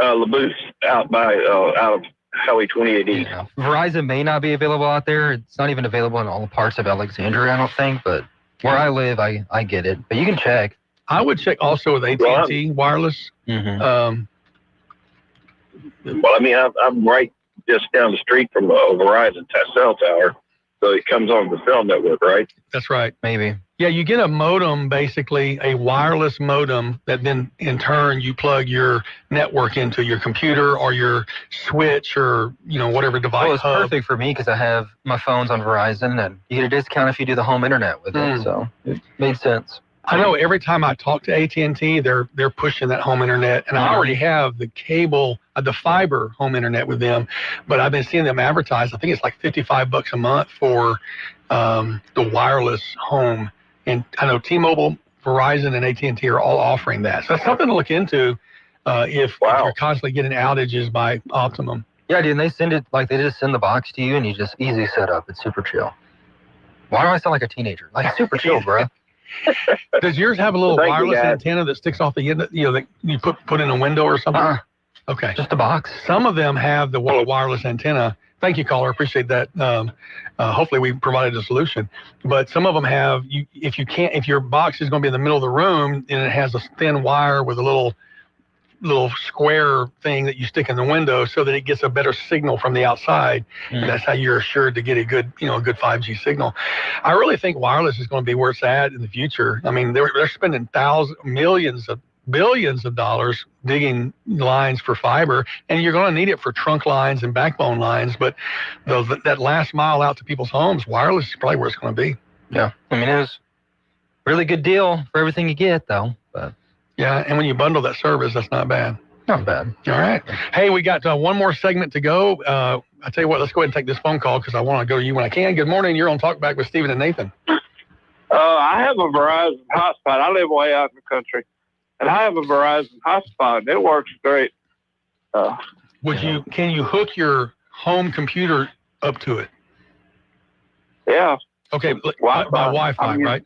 Labousse out of Highway 28E. Yeah. Verizon may not be available out there. It's not even available in all parts of Alexandria, I don't think. But where I live, I get it. But you can check. I would check also with AT&T wireless. Mm-hmm. Well, I mean, I'm right just down the street from a Verizon cell tower, so it comes on the cell network, right? That's right. Maybe. Yeah, you get a modem, basically a wireless modem that then in turn you plug your network into your computer or your switch or, whatever device. Well, it's perfect for me because I have my phone's on Verizon and you get a discount if you do the home internet with it. So it made sense. I know every time I talk to AT&T, they're pushing that home internet, and I already have the cable, the fiber home internet with them, but I've been seeing them advertise. I think it's like $55 a month for the wireless home, and I know T-Mobile, Verizon, and AT&T are all offering that. So that's something to look into if you're constantly getting outages by Optimum. Yeah, dude, and they send it like they just send the box to you, and you just easy setup. It's super chill. Why do I sound like a teenager? Like super chill, bro. Does yours have a little wireless antenna that sticks off the end, that you put in a window or something? Okay. Just a box. Some of them have the wireless antenna. Thank you, caller. Appreciate that. Hopefully we provided a solution. But some of them have, if your box is going to be in the middle of the room and it has a thin wire with a little square thing that you stick in the window so that it gets a better signal from the outside. And that's how you're assured to get a good 5G signal. I really think wireless is going to be where it's at in the future. I mean, they're spending billions of dollars digging lines for fiber, and you're going to need it for trunk lines and backbone lines. But that last mile out to people's homes, wireless is probably where it's going to be. Yeah. I mean, it was a really good deal for everything you get, though. But yeah, and when you bundle that service, that's not bad. Not bad. All right. Hey, we got one more segment to go. I tell you what, let's go ahead and take this phone call because I want to go to you when I can. Good morning. You're on Talkback with Stephen and Nathan. I have a Verizon hotspot. I live way out in the country, and I have a Verizon hotspot. It works great. Can you hook your home computer up to it? Yeah. Okay, by Wi-Fi, right?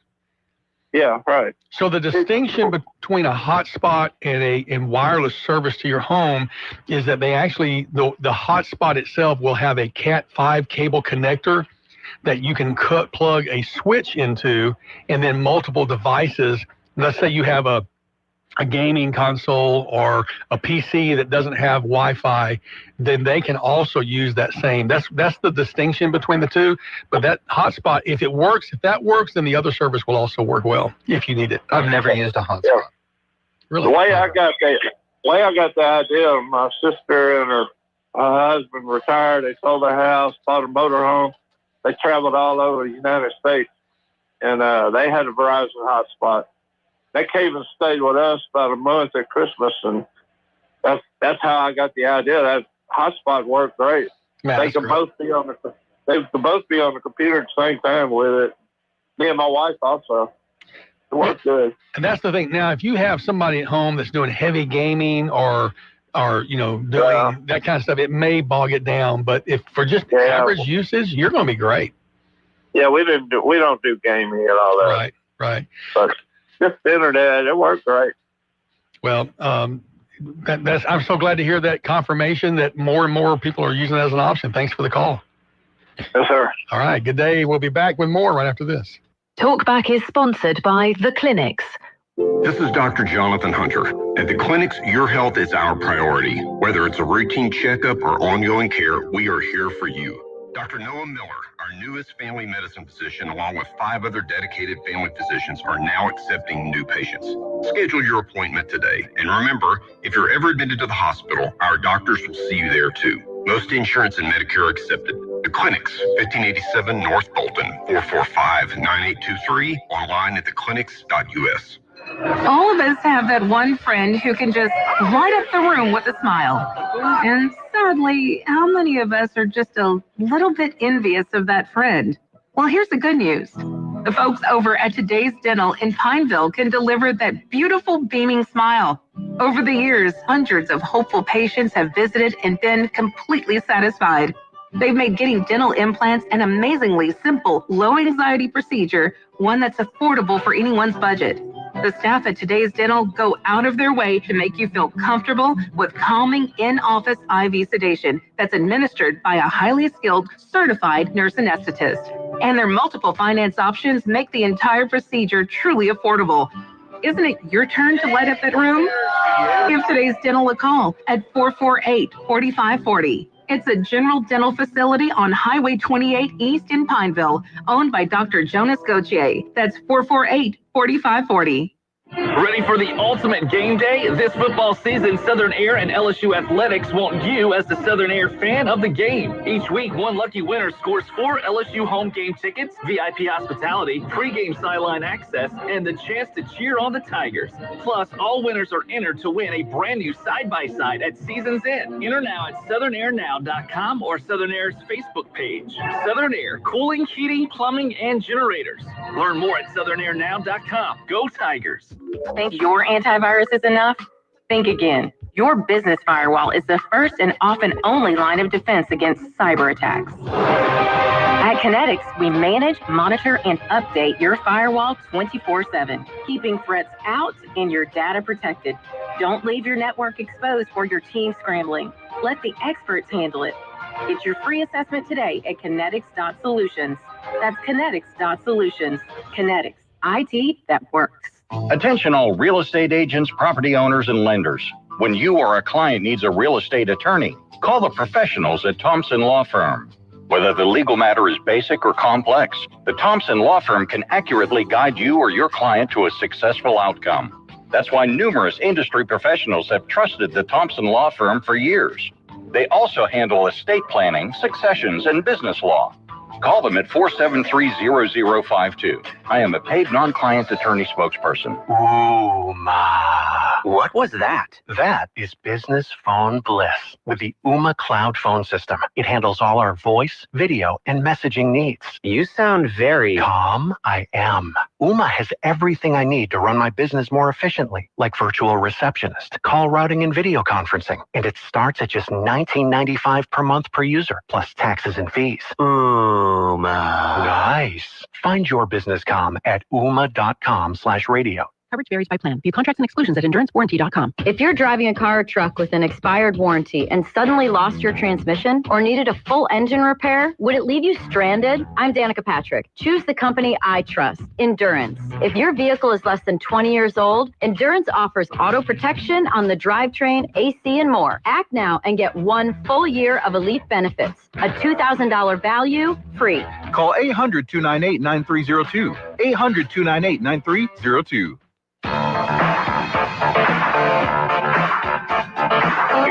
Yeah, right. So the distinction between a hotspot and a wireless service to your home is that they actually, the hotspot itself will have a Cat5 cable connector that you can plug a switch into, and then multiple devices. Let's say you have a gaming console or a PC that doesn't have Wi-Fi, then they can also use that same. That's the distinction between the two. But that hotspot, if that works, then the other service will also work well if you need it. I've never used a hotspot. Yeah. Really? The way I got the idea, my sister and her husband retired. They sold their house, bought a motorhome. They traveled all over the United States, and they had a Verizon hotspot. They came and stayed with us about a month at Christmas, and that's how I got the idea. That hotspot worked great. Man, they can both be on the computer at the same time with it. Me and my wife also. It worked good. And that's the thing. Now, if you have somebody at home that's doing heavy gaming or doing that kind of stuff, it may bog it down. But if for just average usage, you're going to be great. Yeah, we don't do gaming and all that. Right. But just the internet, it worked great. Well, I'm so glad to hear that confirmation that more and more people are using it as an option. Thanks for the call. Yes, sir. All right. Good day. We'll be back with more right after this. Talkback is sponsored by The Clinics. This is Dr. Jonathan Hunter. At The Clinics, your health is our priority. Whether it's a routine checkup or ongoing care, we are here for you. Dr. Noah Miller, our newest family medicine physician, along with 5 other dedicated family physicians, are now accepting new patients. Schedule your appointment today. And remember, if you're ever admitted to the hospital, our doctors will see you there too. Most insurance and Medicare are accepted. The Clinics, 1587 North Bolton, 445-9823, online at theclinics.us. All of us have that one friend who can just light up the room with a smile. And sadly, how many of us are just a little bit envious of that friend? Well, here's the good news. The folks over at Today's Dental in Pineville can deliver that beautiful beaming smile. Over the years, hundreds of hopeful patients have visited and been completely satisfied. They've made getting dental implants an amazingly simple, low-anxiety procedure, one that's affordable for anyone's budget. The staff at Today's Dental go out of their way to make you feel comfortable with calming in-office IV sedation that's administered by a highly skilled, certified nurse anesthetist. And their multiple finance options make the entire procedure truly affordable. Isn't it your turn to light up that room? Give Today's Dental a call at 448-4540. It's a general dental facility on Highway 28 East in Pineville, owned by Dr. Jonas Gauthier. That's 448-4540. Ready for the ultimate game day? This football season, Southern Air and LSU Athletics want you as the Southern Air fan of the game. Each week, one lucky winner scores 4 LSU home game tickets, VIP hospitality, pregame sideline access, and the chance to cheer on the Tigers. Plus, all winners are entered to win a brand new side-by-side at season's end. Enter now at southernairnow.com or Southern Air's Facebook page. Southern Air, cooling, heating, plumbing, and generators. Learn more at southernairnow.com. Go Tigers. Think your antivirus is enough? Think again. Your business firewall is the first and often only line of defense against cyber attacks. At Kinetics, we manage, monitor, and update your firewall 24/7, keeping threats out and your data protected. Don't leave your network exposed or your team scrambling. Let the experts handle it. Get your free assessment today at kinetics.solutions. That's kinetics.solutions. Kinetics, IT that works. Attention all real estate agents, property owners, and lenders. When you or a client needs a real estate attorney, call the professionals at Thompson Law Firm. Whether the legal matter is basic or complex, the Thompson Law Firm can accurately guide you or your client to a successful outcome. That's why numerous industry professionals have trusted the Thompson Law Firm for years. They also handle estate planning, successions, and business law. Call them at 473-0052. I am a paid non-client attorney spokesperson. Ooh, ma. What was that? That is business phone bliss with the Ooma Cloud phone system. It handles all our voice, video, and messaging needs. You sound very calm. I am. Ooma has everything I need to run my business more efficiently, like virtual receptionist, call routing, and video conferencing. And it starts at just $19.95 per month per user, plus taxes and fees. Ooma. Nice. Find your business comm at ooma.com/radio. Coverage varies by plan. View contracts and exclusions at endurancewarranty.com. If you're driving a car or truck with an expired warranty and suddenly lost your transmission or needed a full engine repair, would it leave you stranded? I'm Danica Patrick. Choose the company I trust, Endurance. If your vehicle is less than 20 years old, Endurance offers auto protection on the drivetrain, AC, and more. Act now and get 1 full year of elite benefits. A $2,000 value, free. Call 800-298-9302. 800-298-9302.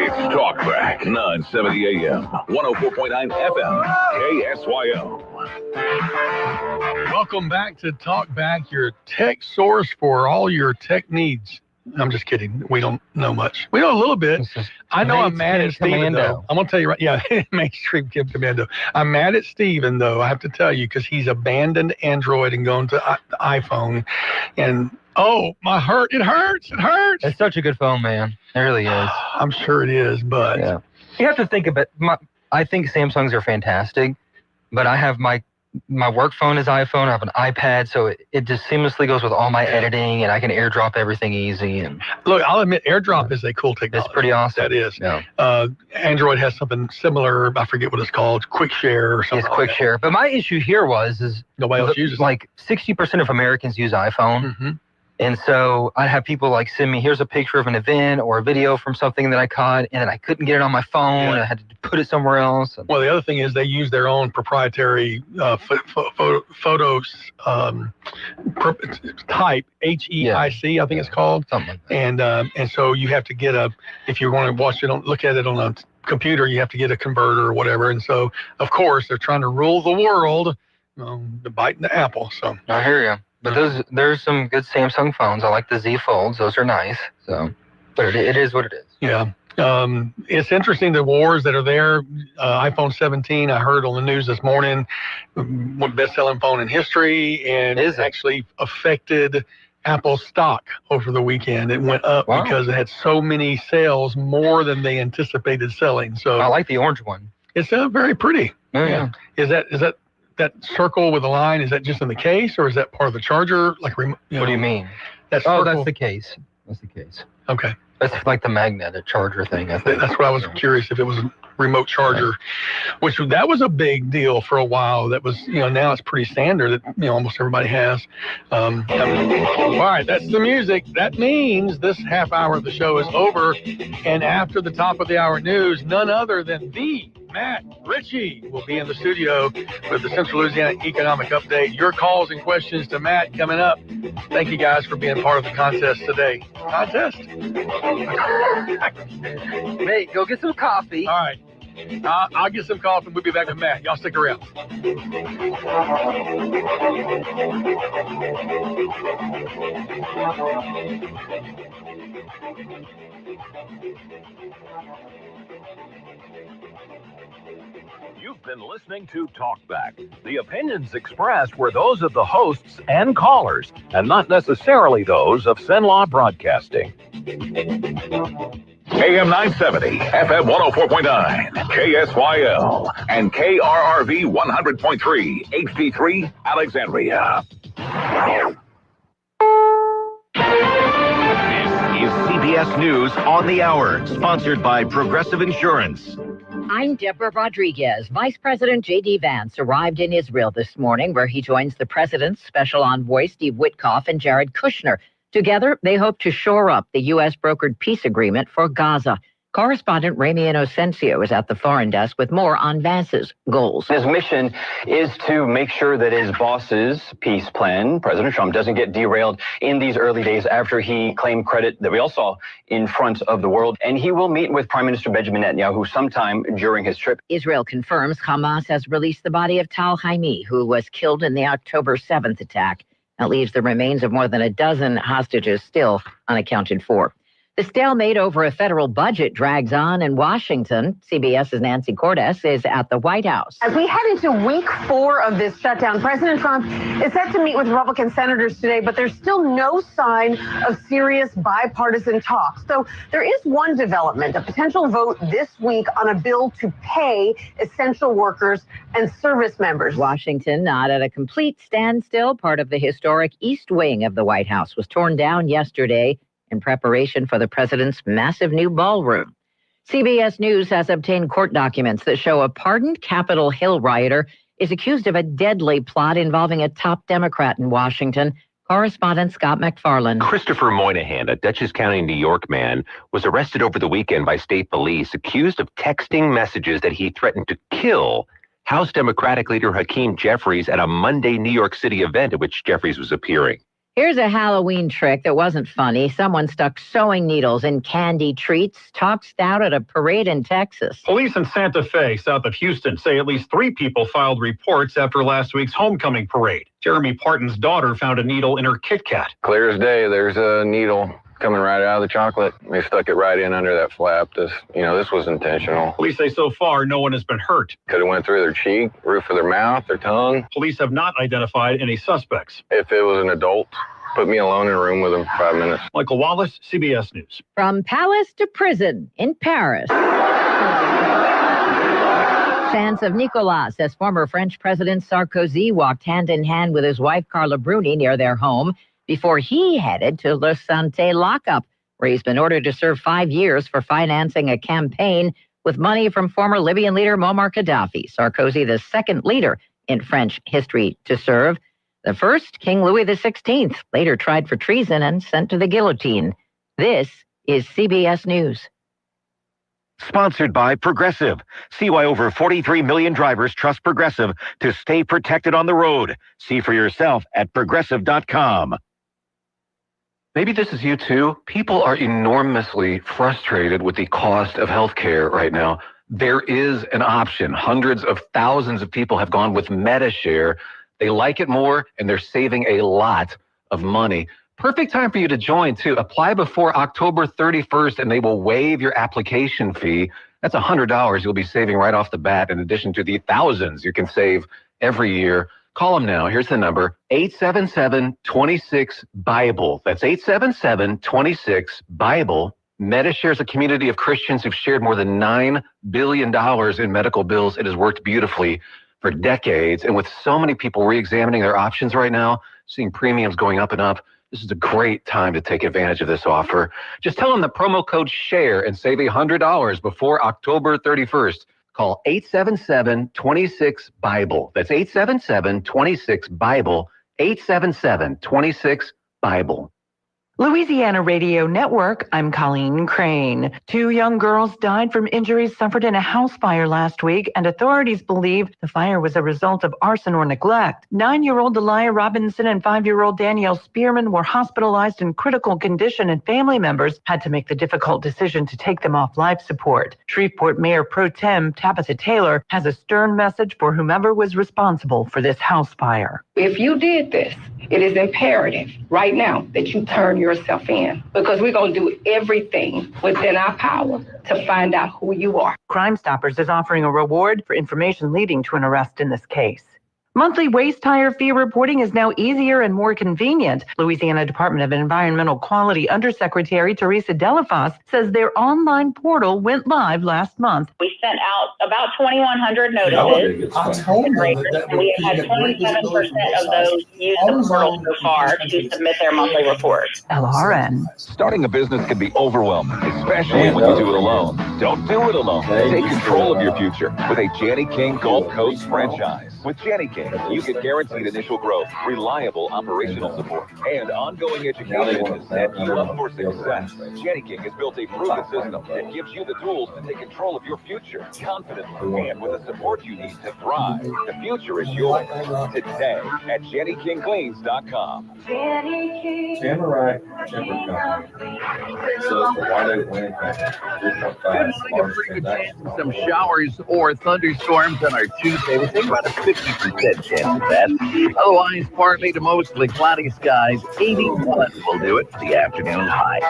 It's Talkback 970 AM, 104.9 FM, KSYO. Welcome back to Talkback, your tech source for all your tech needs. I'm just kidding. We don't know much. We know a little bit. I know I'm mad at Steven, though. I'm going to tell you right. Yeah, Mainstream Kim Commando. I'm mad at Steven, though, I have to tell you, because he's abandoned Android and gone to iPhone. And, oh, it hurts. It hurts. It's such a good phone, man. It really is. I'm sure it is, but. Yeah. You have to think about I think Samsungs are fantastic, but I have my work phone is iPhone. I have an iPad, so it just seamlessly goes with all my editing, and I can AirDrop everything easy. And look, I'll admit, AirDrop is a cool technology. It's pretty awesome. That is. Yeah. Android has something similar. I forget what it's called. Quick Share or something. It's Quick Share. But my issue here is nobody else uses it. Like 60% of Americans use iPhone. Mm-hmm. And so I'd have people like send me, here's a picture of an event or a video from something that I caught, and then I couldn't get it on my phone. Yeah. And I had to put it somewhere else. Well, the other thing is they use their own proprietary photos type, HEIC, I think it's called. Something like that. And so you have to get if you want to look at it on a computer, you have to get a converter or whatever. And so, of course, they're trying to rule the world, biting the apple. So I hear you. But there's some good Samsung phones. I like the Z Folds. Those are nice. So, but it is what it is. Yeah. It's interesting, the wars that are there. iPhone 17, I heard on the news this morning, best-selling phone in history, and it actually affected Apple's stock over the weekend. It went up because it had so many sales, more than they anticipated selling. So I like the orange one. It's very pretty. Oh, yeah. Is that circle with a line, is that just in the case, or is that part of the charger? Like, what do you mean? That Oh, circle. that's the case. That's the case. Okay. That's like the magnetic charger thing, I think. That's what I was curious if it was a remote charger, which that was a big deal for a while. That was, now it's pretty standard that, almost everybody has. All right, that's the music. That means this half hour of the show is over. And after the top of the hour news, none other than the Matt Ritchie will be in the studio with the Central Louisiana Economic Update. Your calls and questions to Matt coming up. Thank you guys for being part of the contest today. Contest? Mate, go get some coffee. All right. I'll get some coffee and we'll be back with Matt. Y'all stick around. You've been listening to Talkback. The opinions expressed were those of the hosts and callers, and not necessarily those of Cenlaw Broadcasting. AM 970, FM 104.9, KSYL, and KRRV 100.3, HD3, Alexandria. This is CBS News on the Hour, sponsored by Progressive Insurance. I'm Deborah Rodriguez. Vice President J.D. Vance arrived in Israel this morning, where he joins the president's special envoy, Steve Witkoff, and Jared Kushner. Together, they hope to shore up the U.S. brokered peace agreement for Gaza. Correspondent Ramy Inocencio is at the foreign desk with more on Vance's goals. His mission is to make sure that his boss's peace plan, President Trump, doesn't get derailed in these early days after he claimed credit that we all saw in front of the world. And he will meet with Prime Minister Benjamin Netanyahu sometime during his trip. Israel confirms Hamas has released the body of Tal Haimi, who was killed in the October 7th attack. That leaves the remains of more than a dozen hostages still unaccounted for. The stalemate over a federal budget drags on in Washington. CBS's Nancy Cordes is at the White House. As we head into week 4 of this shutdown, President Trump is set to meet with Republican senators today, but there's still no sign of serious bipartisan talks. So there is one development, a potential vote this week on a bill to pay essential workers and service members. Washington not at a complete standstill. Part of the historic East Wing of the White House was torn down yesterday in preparation for the president's massive new ballroom. CBS News has obtained court documents that show a pardoned Capitol Hill rioter is accused of a deadly plot involving a top Democrat in Washington. Correspondent Scott McFarland. Christopher Moynihan, a Dutchess County, New York man, was arrested over the weekend by state police, accused of texting messages that he threatened to kill House Democratic leader Hakeem Jeffries at a Monday New York City event at which Jeffries was appearing. Here's a Halloween trick that wasn't funny. Someone stuck sewing needles in candy treats, tossed out at a parade in Texas. Police in Santa Fe, south of Houston, say at least 3 people filed reports after last week's homecoming parade. Jeremy Parton's daughter found a needle in her Kit Kat. Clear as day, there's a needle coming right out of the chocolate. They stuck it right in under that flap. This was intentional. Police say so far no one has been hurt. Could have went through their cheek, roof of their mouth, their tongue. Police have not identified any suspects. If it was an adult, put me alone in a room with him for 5 minutes. Michael Wallace, CBS News. From palace to prison in Paris. Fans of Nicolas, as former French President Sarkozy walked hand in hand with his wife Carla Bruni near their home before he headed to Le Santé lockup, where he's been ordered to serve 5 years for financing a campaign with money from former Libyan leader Muammar Gaddafi. Sarkozy, the second leader in French history to serve. The first, King Louis XVI, later tried for treason and sent to the guillotine. This is CBS News. Sponsored by Progressive. See why over 43 million drivers trust Progressive to stay protected on the road. See for yourself at Progressive.com. Maybe this is you too. People are enormously frustrated with the cost of healthcare right now. There is an option. Hundreds of thousands of people have gone with MediShare. They like it more, and they're saving a lot of money. Perfect time for you to join, too. Apply before October 31st, and they will waive your application fee. That's $100 you'll be saving right off the bat, in addition to the thousands you can save every year. Call them now. Here's the number, 877-26-BIBLE. That's 877-26-BIBLE. MediShare is a community of Christians who've shared more than $9 billion in medical bills. It has worked beautifully for decades. And with so many people re-examining their options right now, seeing premiums going up and up, This is a great time to take advantage of this offer. Just tell them the promo code SHARE and save $100 before October 31st. Call 877-26-BIBLE. That's 877-26-BIBLE. 877-26-BIBLE. Louisiana Radio Network, I'm Colleen Crane. 2 young girls died from injuries suffered in a house fire last week, and authorities believe the fire was a result of arson or neglect. 9-year-old Delia Robinson and 5-year-old Danielle Spearman were hospitalized in critical condition, and family members had to make the difficult decision to take them off life support. Shreveport Mayor Pro Tem Tabitha Taylor has a stern message for whomever was responsible for this house fire. If you did this, it is imperative right now that you turn yourself in, because we're going to do everything within our power to find out who you are. Crime Stoppers is offering a reward for information leading to an arrest in this case. Monthly waste tire fee reporting is now easier and more convenient. Louisiana Department of Environmental Quality Undersecretary Teresa Delafos says their online portal went live last month. We sent out about 2,100 notices. And we have had 27% of those use the portal so far to submit their monthly reports. LRN. Starting a business can be overwhelming, especially when you do it alone. Don't do it alone. Take control of your future with a Janny King Gulf Coast franchise. With Janny King, you get guaranteed initial growth, reliable operational support, and ongoing education to set you up for success. Janny King has built a proven system that gives you the tools to take control of your future confidently and with the support you need to thrive. The future is yours today at JannyKingCleans.com. Samurai Timber Company says the White Oak Wind Some showers or thunderstorms on our Tuesday. We're thinking about a 50% chance of that. Otherwise, partly to mostly cloudy skies. 81 will do it. The afternoon high.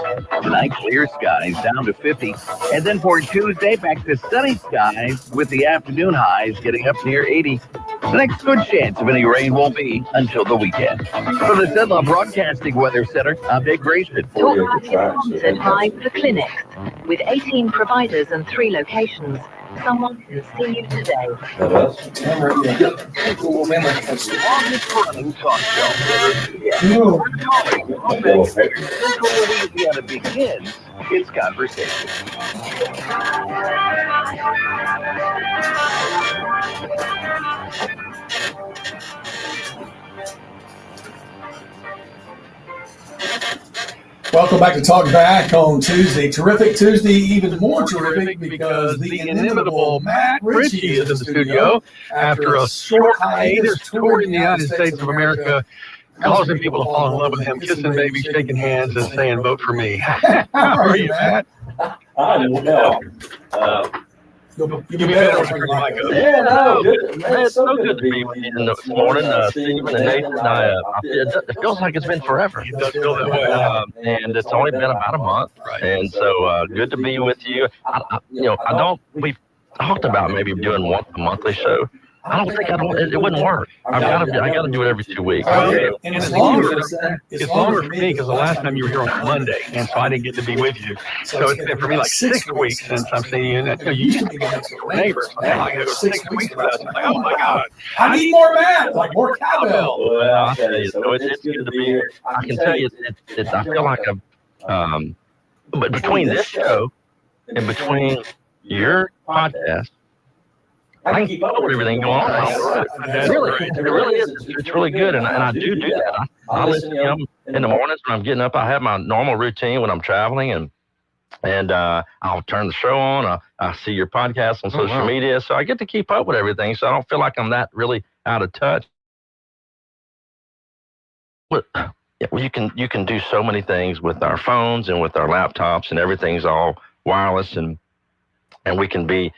Tonight, clear skies down to 50. And then for Tuesday, back to sunny skies with the afternoon highs getting up near 80. The next good chance of any rain won't be until the weekend. From the Zenlaw Broadcasting Weather Center, I'm Dick Grayson. Sponsored by The Clinic. With 18 providers and 3 locations, someone can see you today. Longest running talk show. Central Louisiana begins its conversation. Welcome back to Talk Back on Tuesday. Terrific Tuesday, even more terrific because the inimitable Matt Ritchie is in the studio after a short hiatus touring the United States of America, causing people to fall in love with him, kissing babies, shaking hands, and saying, "Vote for me." How are you, Matt? I'm well. Yeah, no, good. Man, it's so good to be with you this morning, Stephen and Nathan. It feels like it's been forever. It does feel that way. And it's only been about a month. Right. And so good to be with you. We've talked about maybe doing a monthly show. I don't think it wouldn't work. I got to do it every 2 weeks. And it's longer. It's longer for me because the last time you were here on Monday, and so I didn't get to be with you. So it's been for me like 6 weeks since I'm seeing you. And you used to be next door neighbors. Now I got to go 6 weeks without you. Like, oh my God, I need more Matt, like more cowbell. Well, I'll tell you, so it's good to be here. I can tell you, I feel like but between this show and between your podcast, I can keep up with everything going on. It really is. It's really good, and I do that. I listen to them in the mornings when I'm getting up. I have my normal routine when I'm traveling, and I'll turn the show on. I see your podcast on social media, so I get to keep up with everything. So I don't feel like I'm that really out of touch. Well, you can do so many things with our phones and with our laptops, and everything's all wireless, and we can be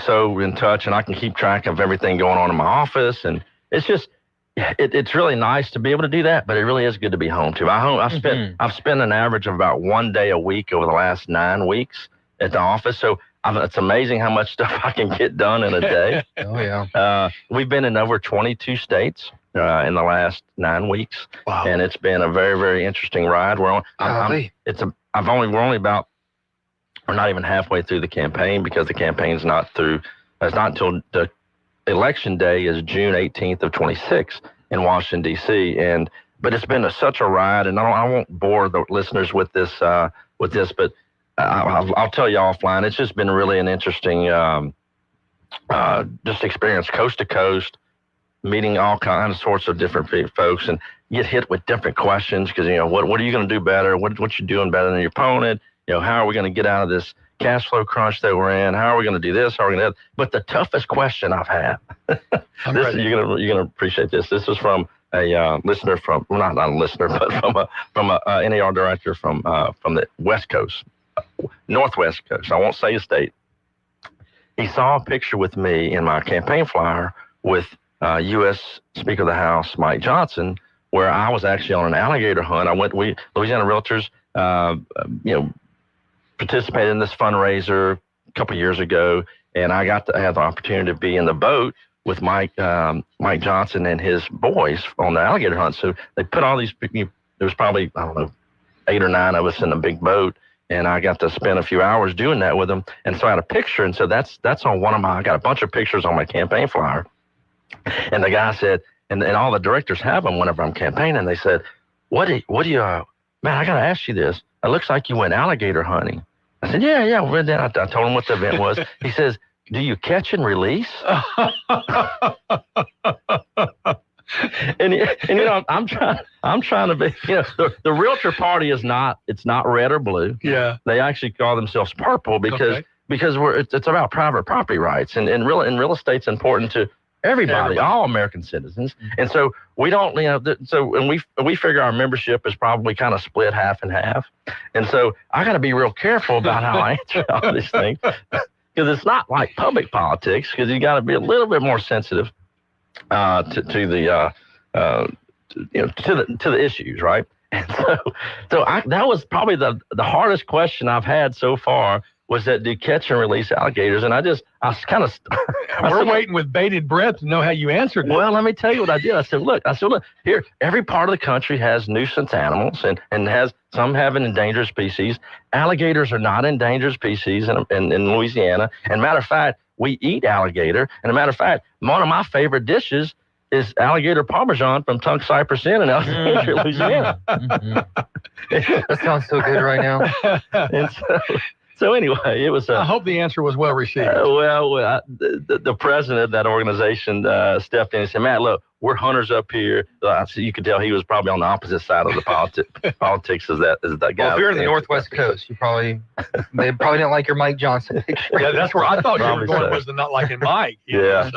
so in touch, and I can keep track of everything going on in my office, and it's just it's really nice to be able to do that. But it really is good to be home too. I've spent an average of about 1 day a week over the last 9 weeks at the office, so it's amazing how much stuff I can get done in a day. Oh yeah. We've been in over 22 states in the last 9 weeks. Wow. And it's been a very, very interesting ride. We're not even halfway through the campaign, because the campaign's not through. It's not until the election day is June 18th of 26 in Washington, D.C. And but it's been such a ride, and I won't bore the listeners with this, but I'll tell you offline. It's just been really an interesting just experience, coast to coast, meeting all kinds of sorts of different folks, and get hit with different questions because, what are you going to do better? What you doing better than your opponent? How are we going to get out of this cash flow crunch that we're in? How are we going to do this? How are we going to? But the toughest question I've had, you're gonna appreciate this. This was from a listener from, well, not a listener, but from a NAR director from the West Coast, Northwest Coast. I won't say a state. He saw a picture with me in my campaign flyer with U.S. Speaker of the House Mike Johnson, where I was actually on an alligator hunt. Louisiana Realtors, participated in this fundraiser a couple of years ago, and I got to have the opportunity to be in the boat with Mike Johnson and his boys on the alligator hunt. So they put all these, there was probably, 8 or 9 of us in a big boat, and I got to spend a few hours doing that with them. And so I had a picture, and so that's on I got a bunch of pictures on my campaign flyer. And the guy said, and all the directors have them whenever I'm campaigning, they said, what do you, man, I got to ask you this. It looks like you went alligator hunting. I said, yeah. Well, then I told him what the event was. He says, do you catch and release? and I'm trying to be, the realtor party it's not red or blue. Yeah. They actually call themselves purple because it's about private property rights, and real estate's important to everybody, all American citizens. And so we don't, we figure our membership is probably kind of split half and half. And so I got to be real careful about how I answer all these things, because it's not like public politics, because you got to be a little bit more sensitive to the issues, right? And so that was probably the hardest question I've had so far, was that do you catch and release alligators? And I kind of... We're waiting with bated breath to know how you answered it. Well, let me tell you what I did. I said, look, here, every part of the country has nuisance animals, and some have an endangered species. Alligators are not endangered species in Louisiana. And matter of fact, we eat alligator. And a matter of fact, one of my favorite dishes is alligator parmesan from Tunk Cypress Inn in Alexandria, Louisiana. That sounds so good right now. And so anyway, it was. I hope the answer was well received. The president of that organization stepped in and said, "Matt, look, we're hunters up here." So you could tell he was probably on the opposite side of the politics as that guy. Well, if you're in the Northwest Coast, they probably didn't like your Mike Johnson picture. Yeah, that's where I thought you were going, was the not liking Mike. Yeah.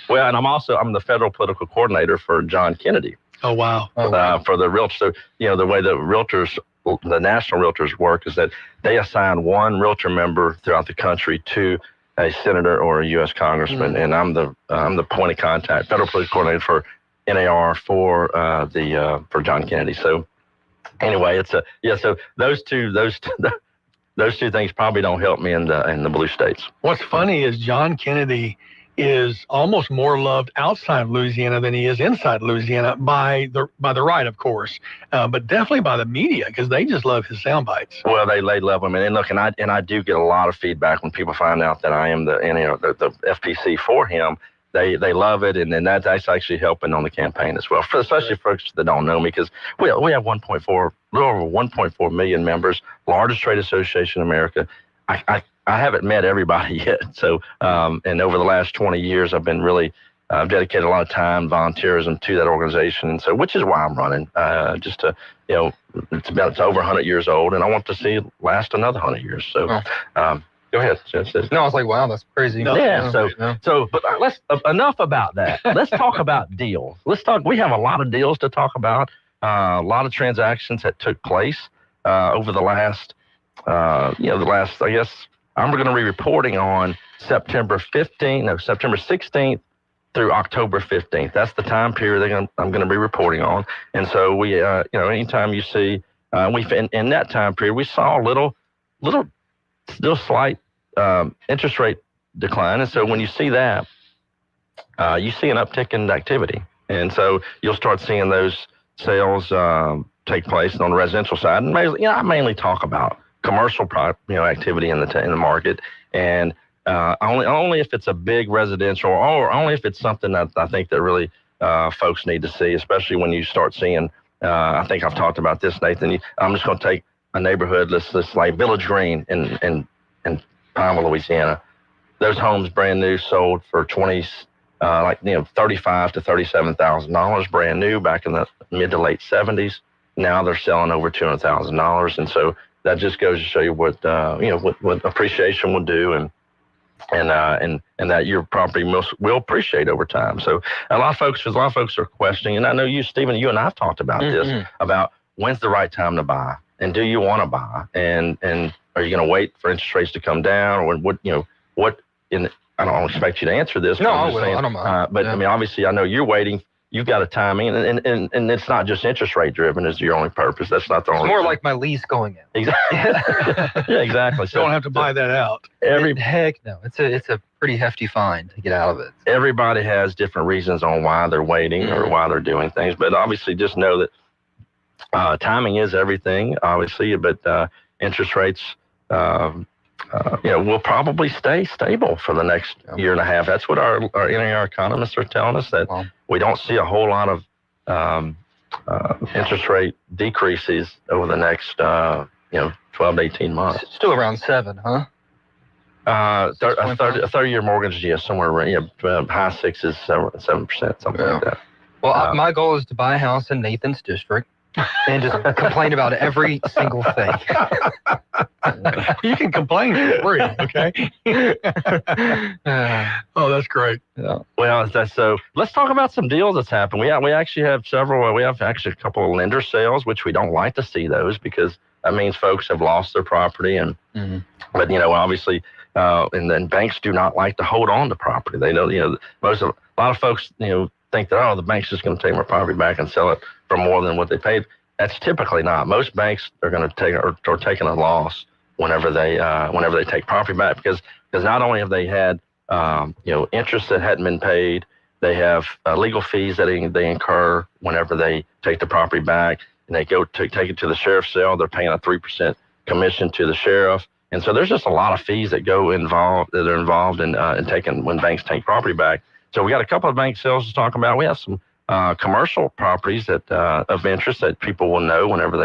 Well, and I'm the federal political coordinator for John Kennedy. Oh, wow. For the realtors. So, the way the national realtors work is that they assign one realtor member throughout the country to a senator or a U.S. congressman, and I'm the point of contact, federal political coordinator for NAR for John Kennedy. So anyway, so those two things probably don't help me in the blue states. What's funny is John Kennedy is almost more loved outside of Louisiana than he is inside Louisiana by the right, of course, but definitely by the media, because they just love his sound bites. Well, they love him, and look, and I do get a lot of feedback when people find out that I am the FPC for him. They love it, and then that's actually helping on the campaign as well, especially folks that don't know me, because we have little over 1.4 million members, largest trade association in America. I haven't met everybody yet. So, and over the last 20 years, I've been really dedicated a lot of time, volunteerism to that organization. And so, which is why I'm running, just to, it's over 100 years old, and I want to see it last another 100 years. So, go ahead. No, I was like, wow, that's crazy. Yeah. But enough about that. Let's talk about deals. We have a lot of deals to talk about, a lot of transactions that took place over the last, I guess, I'm going to be reporting on September 16th through October 15th. That's the time period I'm going to be reporting on. And so we, anytime you see, in that time period, we saw a little, still slight interest rate decline. And so when you see that, you see an uptick in activity. And so you'll start seeing those sales take place on the residential side. And I mainly talk about commercial activity in the market, and only if it's a big residential, or only if it's something that I think that really folks need to see, especially when you start seeing I think I've talked about this, Nathan. I'm just going to take a neighborhood, let's like Village Green in Pineville, Louisiana. Those homes brand new sold for $35,000 to $37,000 brand new back in the mid to late 70s. Now they're selling over $200,000, and so that just goes to show you what what appreciation will do, and that your property will appreciate over time. So a lot of folks are questioning, and I know you, Stephen, you and I have talked about this, about when's the right time to buy, and do you want to buy, and are you going to wait for interest rates to come down, or I don't expect you to answer this. No, I will. I don't mind. But I mean, obviously, I know you're waiting. You've got a timing, and it's not just interest rate driven is your only purpose. That's not the only. It's more like my lease going in. Exactly. Yeah, exactly. So don't have to buy that out. Heck no. It's a pretty hefty fine to get out of it. Everybody has different reasons on why they're waiting or why they're doing things, but obviously, just know that timing is everything. Obviously, but interest rates. Will probably stay stable for the next year and a half. That's what our economists are telling us, that we don't see a whole lot of interest rate decreases over the next 12 to 18 months. Still around 7, huh? A 30-year mortgage, somewhere around high 6s, 7%, something like that. Well, my goal is to buy a house in Nathan's district and just complain about every single thing. You can complain for free, okay? Oh, that's great. Yeah. Well, so let's talk about some deals that's happened. We actually have several. We have actually a couple of lender sales, which we don't like to see those because that means folks have lost their property, and but obviously, and then banks do not like to hold on to property. They know a lot of folks think that the bank's just going to take my property back and sell it for more than what they paid. That's typically not. Most banks are going to take or taking a loss whenever they take property back because not only have they had interest that hadn't been paid, they have legal fees that they incur whenever they take the property back, and they go to take it to the sheriff's sale. They're paying a 3% commission to the sheriff, and so there's just a lot of fees that are involved in taking when banks take property back. So we got a couple of bank sales to talk about. We have some commercial properties that of interest that people will know whenever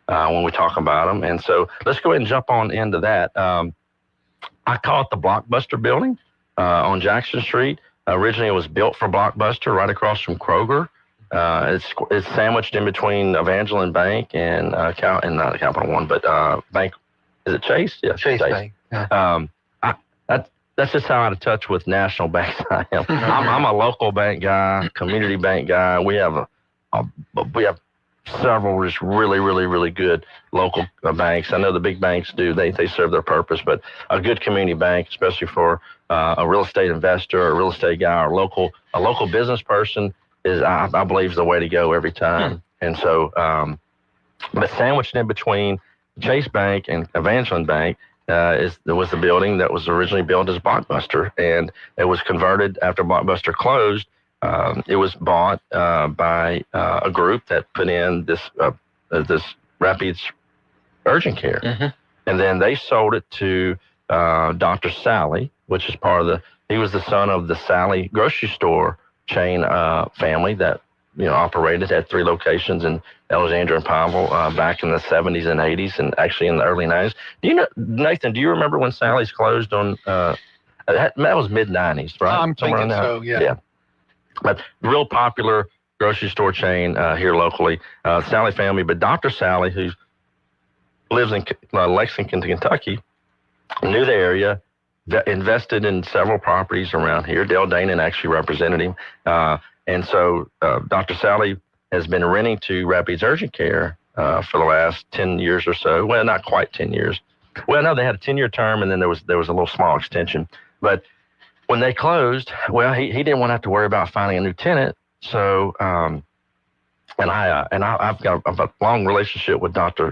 when we talk about them. And so let's go ahead and jump on into that. I call it the Blockbuster building on Jackson Street. Originally, it was built for Blockbuster right across from Kroger. It's sandwiched in between Evangeline Bank and not Capital One, but Bank. Is it Chase? Yeah, Chase Bank. Yeah. That's just how out of touch with national banks I am. I'm a local bank guy, community bank guy. We have several just really, really, really good local banks. I know the big banks do; they serve their purpose, but a good community bank, especially for a real estate investor, a real estate guy, or a local business person, is I believe is the way to go every time. And so, but sandwiched in between Chase Bank and Evangeline Bank. There was the building that was originally built as Blockbuster, and it was converted after Blockbuster closed. It was bought by a group that put in this Rapides Urgent Care, and then they sold it to Dr. Sally, which is he was the son of the Sally grocery store chain family that operated at 3 locations in Alexandria and Pineville back in the 70s and 80s, and actually in the early 90s. Nathan, do you remember when Sally's closed on, that was mid-90s, right? I'm thinking so, yeah. But real popular grocery store chain here locally, Sally family, but Dr. Sally, who lives in Lexington, Kentucky, knew the area, invested in several properties around here. Dale Danon actually represented him. And so Dr. Sally has been renting to Rapides Urgent Care for the last 10 years or so. Well, not quite 10 years. Well, no, they had a 10-year term, and then there was a little small extension. But when they closed, well, he didn't want to have to worry about finding a new tenant. So, I've got a long relationship with Dr.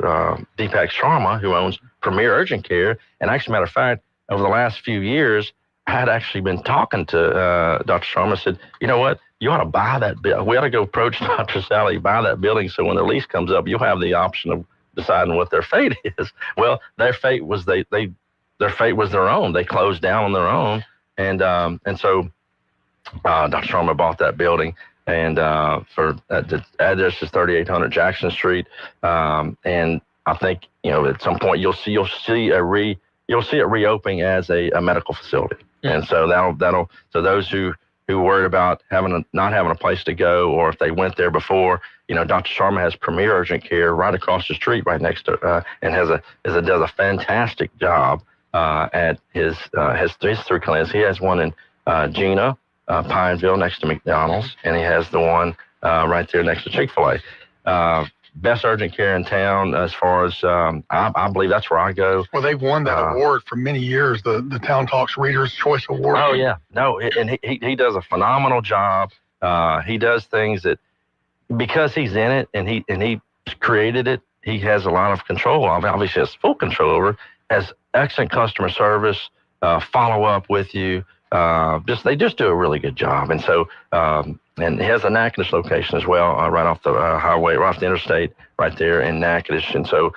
Deepak Sharma, who owns Premier Urgent Care. And actually, matter of fact, over the last few years, I had actually been talking to Dr. Sharma. Said, you know what? You ought to buy that building. We ought to go approach Dr. Sally, buy that building, so when their lease comes up, you'll have the option of deciding what their fate is. Well, their fate was their fate was their own. They closed down on their own, and so Dr. Sharma bought that building. and the address is 3800 Jackson Street. And I think at some point you'll see it reopening as a medical facility, and so that'll so those who worried about not having a place to go, or if they went there before, Dr. Sharma has Premier Urgent Care right across the street, right next to, and does a fantastic job at his 3 clinics. He has one in Gina, Pineville, next to McDonald's, and he has the one right there next to Chick-fil-A. Best urgent care in town, as far as I believe that's where I go. Well, they've won that award for many years, the Town Talks Readers' Choice Award. Oh yeah, no, and he does a phenomenal job. He does things that, because he's in it and he created it, he has a lot of control of it. Obviously has full control over it. Has excellent customer service, follow up with you. They just do a really good job. And so, and he has a Natchitoches location as well, right off the highway, right off the interstate, right there in Natchitoches. And so,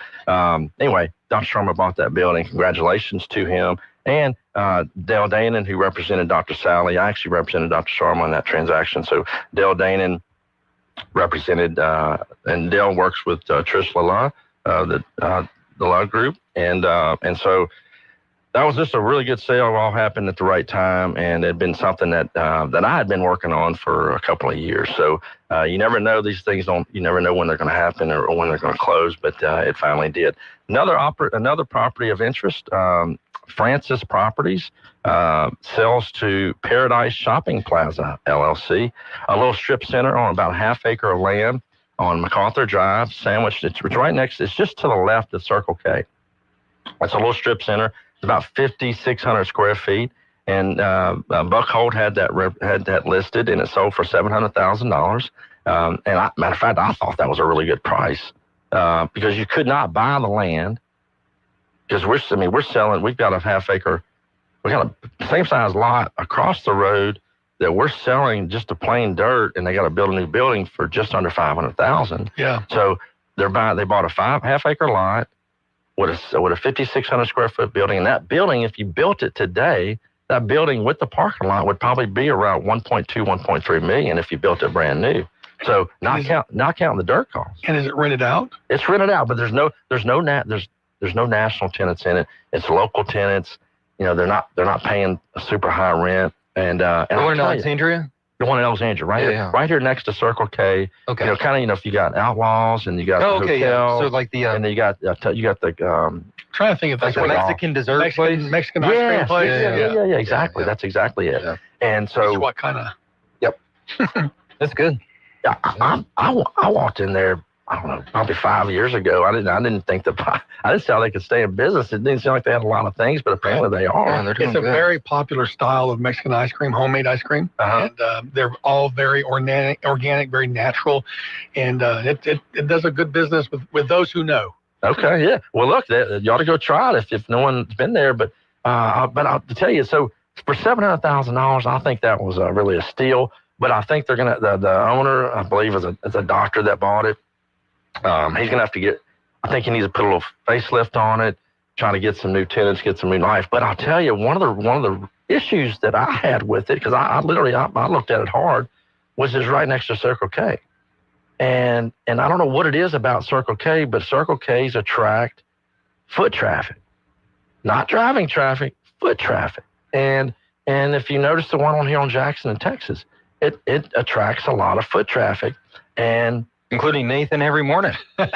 anyway, Dr. Sharma bought that building. Congratulations to him. And Dale Danon, who represented Dr. Sally. I actually represented Dr. Sharma in that transaction. So Dale Danon represented, and Dale works with Trish Lala, the Law Group. And so, that was just a really good sale. It all happened at the right time, and it had been something that I had been working on for a couple of years. So you never know, these things you never know when they're going to happen or when they're going to close, but it finally did. Another property of interest, Francis Properties sells to Paradise Shopping Plaza, LLC, a little strip center on about a half acre of land on MacArthur Drive, sandwiched. It's right next, it's just to the left of Circle K. It's a little strip center. It's about 5,600 square feet, and Buck Holt had that listed, and it sold for $700,000. And matter of fact, I thought that was a really good price because you could not buy the land, because we're selling. We've got a half acre, we got a same size lot across the road that we're selling just a plain dirt, and they got to build a new building for just under $500,000. Yeah. So they bought a half acre lot with a 5,600 square foot building. And that building, if you built it today, that building with the parking lot would probably be around 1.2, 1.3 million if you built it brand new. So not counting the dirt costs. And is it rented out? It's rented out, but there's no national tenants in it. It's local tenants. They're not paying a super high rent. And the one in Alexandria? The one in Alexandria, right? Right here next to Circle K. Okay. If you got Outlaws and you got the hotel, yeah. So like the and then you got the trying to think if that's like the Mexican dessert place, Mexican ice cream place. Yeah, exactly. That's exactly it. Yeah. And so what kind of? Yep. That's good. Yeah, I walked in there, I don't know, probably 5 years ago. I didn't think I didn't see how they could stay in business. It didn't seem like they had a lot of things, but apparently they are. Yeah, it's a very popular style of Mexican ice cream, homemade ice cream. And they're all very organic, very natural. And it does a good business with those who know. Okay, yeah. Well, look, you ought to go try it if no one's been there. But I'll tell you, so for $700,000, I think that was really a steal. But I think they're gonna the owner, I believe, is a doctor that bought it. He's gonna have to I think he needs to put a little facelift on it, trying to get some new tenants, get some new life. But I'll tell you, one of the issues that I had with it, because I looked at it hard, was it's right next to Circle K. And I don't know what it is about Circle K, but Circle K's attract foot traffic, not driving traffic, foot traffic. And if you notice the one on here on Jackson in Texas, it attracts a lot of foot traffic, and including Nathan every morning. But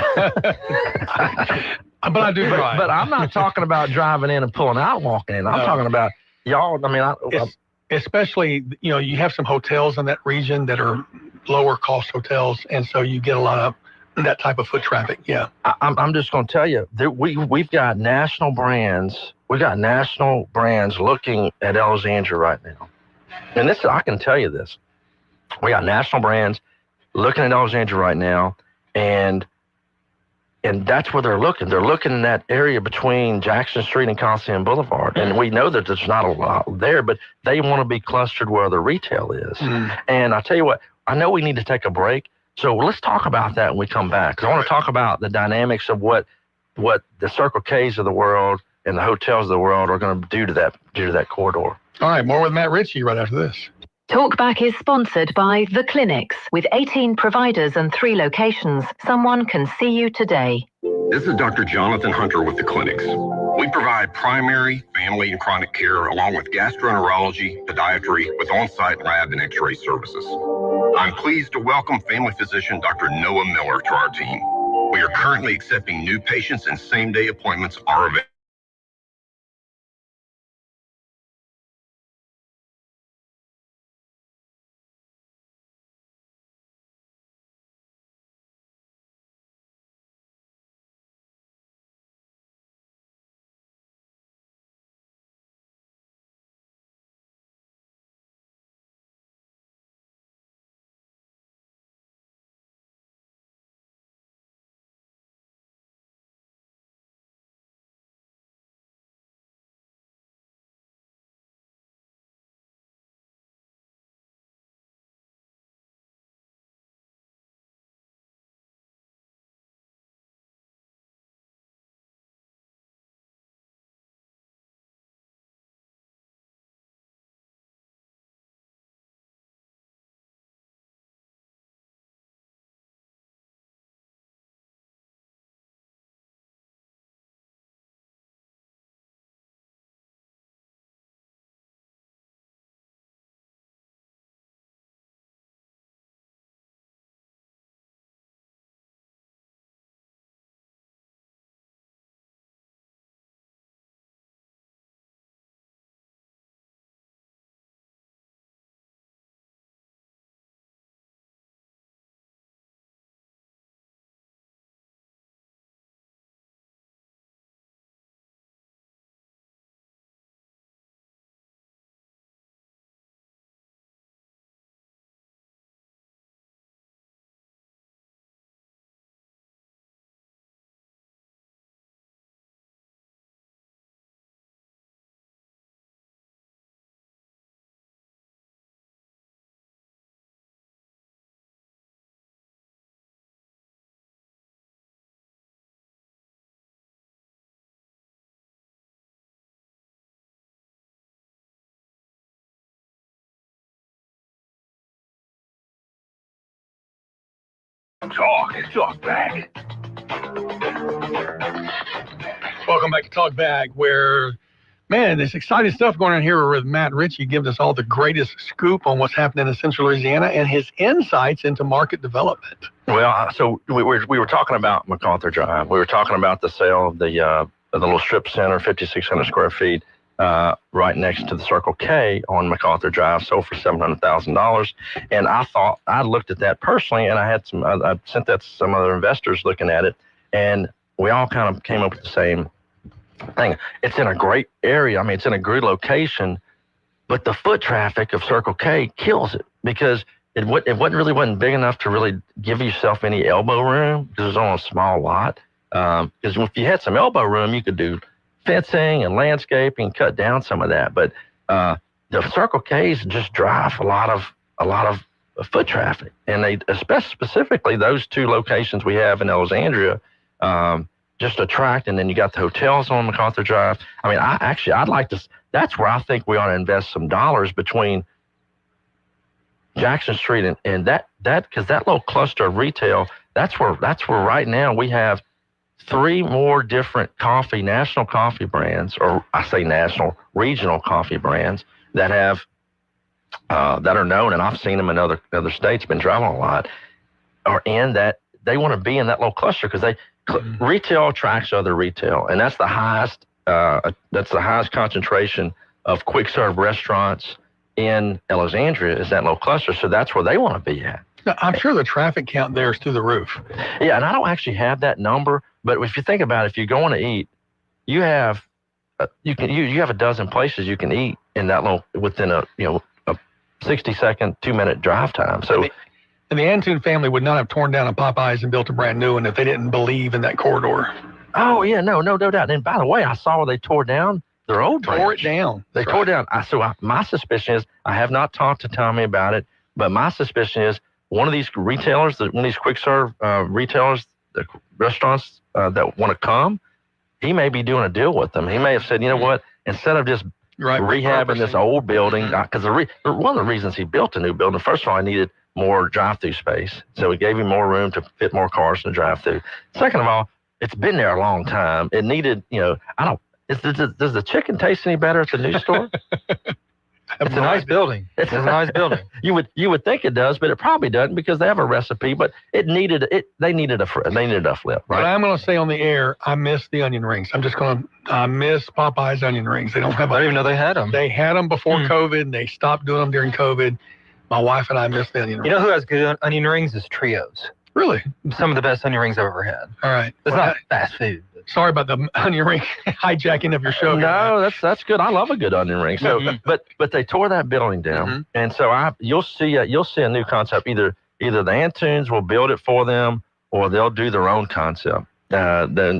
I do drive. But I'm not talking about driving in and pulling out, walking in. I'm talking about y'all. I mean, especially you have some hotels in that region that are lower cost hotels, and so you get a lot of that type of foot traffic. Yeah, I'm just going to tell you that we've got national brands. We got national brands looking at Alexandria right now, and I can tell you this. We got national brands looking at Alexandria right now, and that's where they're looking. They're looking in that area between Jackson Street and Coliseum Boulevard, and we know that there's not a lot there, but they want to be clustered where the retail is. And I tell you what, I know we need to take a break, so let's talk about that when we come back, because I want to talk about the dynamics of what the Circle K's of the world and the hotels of the world are going to do to that corridor. All right, more with Matt Ritchie right after this. Talkback is sponsored by The Clinics. With 18 providers and 3 locations, someone can see you today. This is Dr. Jonathan Hunter with The Clinics. We provide primary, family, and chronic care along with gastroenterology, podiatry, with on-site lab and x-ray services. I'm pleased to welcome family physician Dr. Noah Miller to our team. We are currently accepting new patients and same-day appointments are available. Talk back. Welcome back to Talk Back, where, man, there's exciting stuff going on here with Matt Ritchie giving us all the greatest scoop on what's happening in Central Louisiana and his insights into market development. Well, so we were talking about MacArthur Drive. We were talking about the sale of the little strip center, 5,600 square feet, right next to the Circle K on MacArthur Drive, sold for $700,000. And I thought, I looked at that personally, and I sent that to some other investors looking at it, and we all kind of came up with the same thing. It's in a great area. I mean, it's in a good location, but the foot traffic of Circle K kills it because it wasn't big enough to really give yourself any elbow room because it was on a small lot. Because if you had some elbow room, you could do fencing and landscaping, cut down some of that. But the Circle K's just drive a lot of foot traffic, and they, especially specifically those 2 locations we have in Alexandria, just attract. And then you got the hotels on MacArthur Drive. I mean, I'd like to. That's where I think we ought to invest some dollars between Jackson Street and that because that little cluster of retail. That's where right now we have 3 more different national coffee brands, or I say national, regional coffee brands that have that are known, and I've seen them in other states, been driving a lot, are in that. They want to be in that little cluster because retail attracts other retail, and that's the highest concentration of quick serve restaurants in Alexandria is that little cluster. So that's where they want to be at. Now, I'm sure the traffic count there is through the roof. Yeah, and I don't actually have that number, but if you think about it, if you're going to eat, you have a dozen places you can eat in that little within a 60-second, 2-minute drive time. So. And the Antune family would not have torn down a Popeyes and built a brand new one if they didn't believe in that corridor. Oh, yeah, no doubt. And by the way, I saw where they tore down their old branch. Tore it down. They tore down. My suspicion is, I have not talked to Tommy about it, but my suspicion is one of these retailers, one of these quick serve retailers, the restaurants that want to come, he may be doing a deal with them. He may have said, you know what, instead of just rehabbing this old building. Because one of the reasons he built a new building, first of all, he needed more drive-through space. So we gave him more room to fit more cars in the drive-through. Second of all, it's been there a long time. It needed, does the chicken taste any better at the new store? It's a nice building. It's a nice building. You would think it does, but it probably doesn't because they have a recipe. But they needed a flip, right? But I'm going to say on the air, I miss the onion rings. I miss Popeye's onion rings. They don't have. I didn't even know they had them. They had them before COVID. And they stopped doing them during COVID. My wife and I miss the onion rings. You know who has good onion rings? Is Trios. Really? Some of the best onion rings I've ever had. All right. It's not fast food. Sorry about the onion ring hijacking of your show. No, that's good. I love a good onion ring. So, but they tore that building down, and so you'll see a new concept. Either the Antunes will build it for them, or they'll do their own concept. Then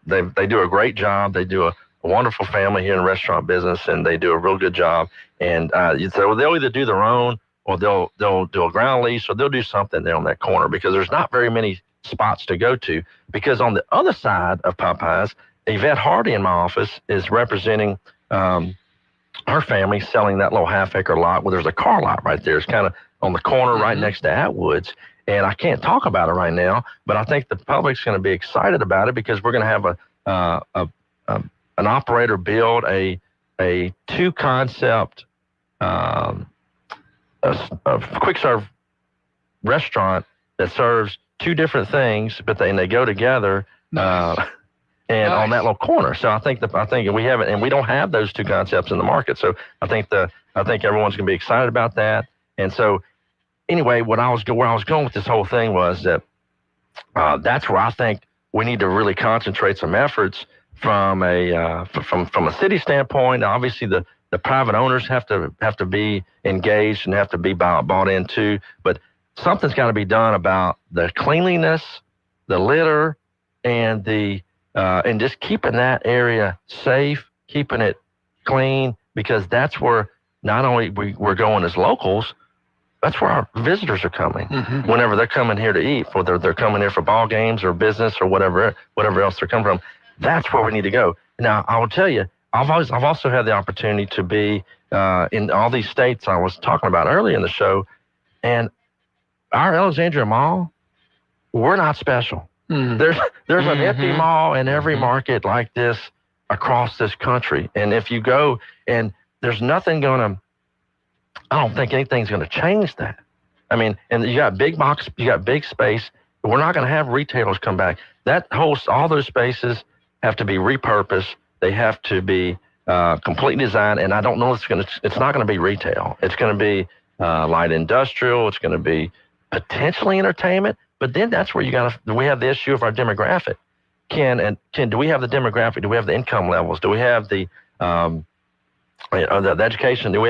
they do a great job. They do a wonderful family here in the restaurant business, and they do a real good job. And so they'll either do their own, or they'll do a ground lease, or they'll do something there on that corner because there's not very many spots to go to. Because on the other side of Popeyes, Yvette Hardy in my office is representing her family selling that little half-acre lot where there's a car lot right there. It's kind of on the corner right next to Atwoods. And I can't talk about it right now, but I think the public's going to be excited about it because we're going to have an operator build a two-concept a quick serve restaurant that serves two different things, but they go together, and on that little corner. So I think we have it, and we don't have those two concepts in the market. So I think everyone's going to be excited about that. And so anyway, where I was going with this whole thing was that that's where I think we need to really concentrate some efforts from a city standpoint. Obviously, the private owners have to be engaged and have to be bought into, but something's got to be done about the cleanliness, the litter, and and just keeping that area safe, keeping it clean, because that's where not only we're going as locals, that's where our visitors are coming. Whenever they're coming here to eat, whether they're coming here for ball games or business or whatever else they're coming from, that's where we need to go. Now, I will tell you, I've also had the opportunity to be in all these states I was talking about earlier in the show, and our Alexandria Mall, we're not special. There's an empty mall in every market like this across this country, and if you go, and there's nothing I don't think anything's going to change that. I mean, and you got big box, you got big space. We're not going to have retailers come back. All those spaces have to be repurposed. They have to be completely designed, and I don't know it's not going to be retail. It's going to be light industrial. It's going to be potentially entertainment, but then that's where we have the issue of our demographic. Do we have the demographic? Do we have the income levels? Do we have the education? Do we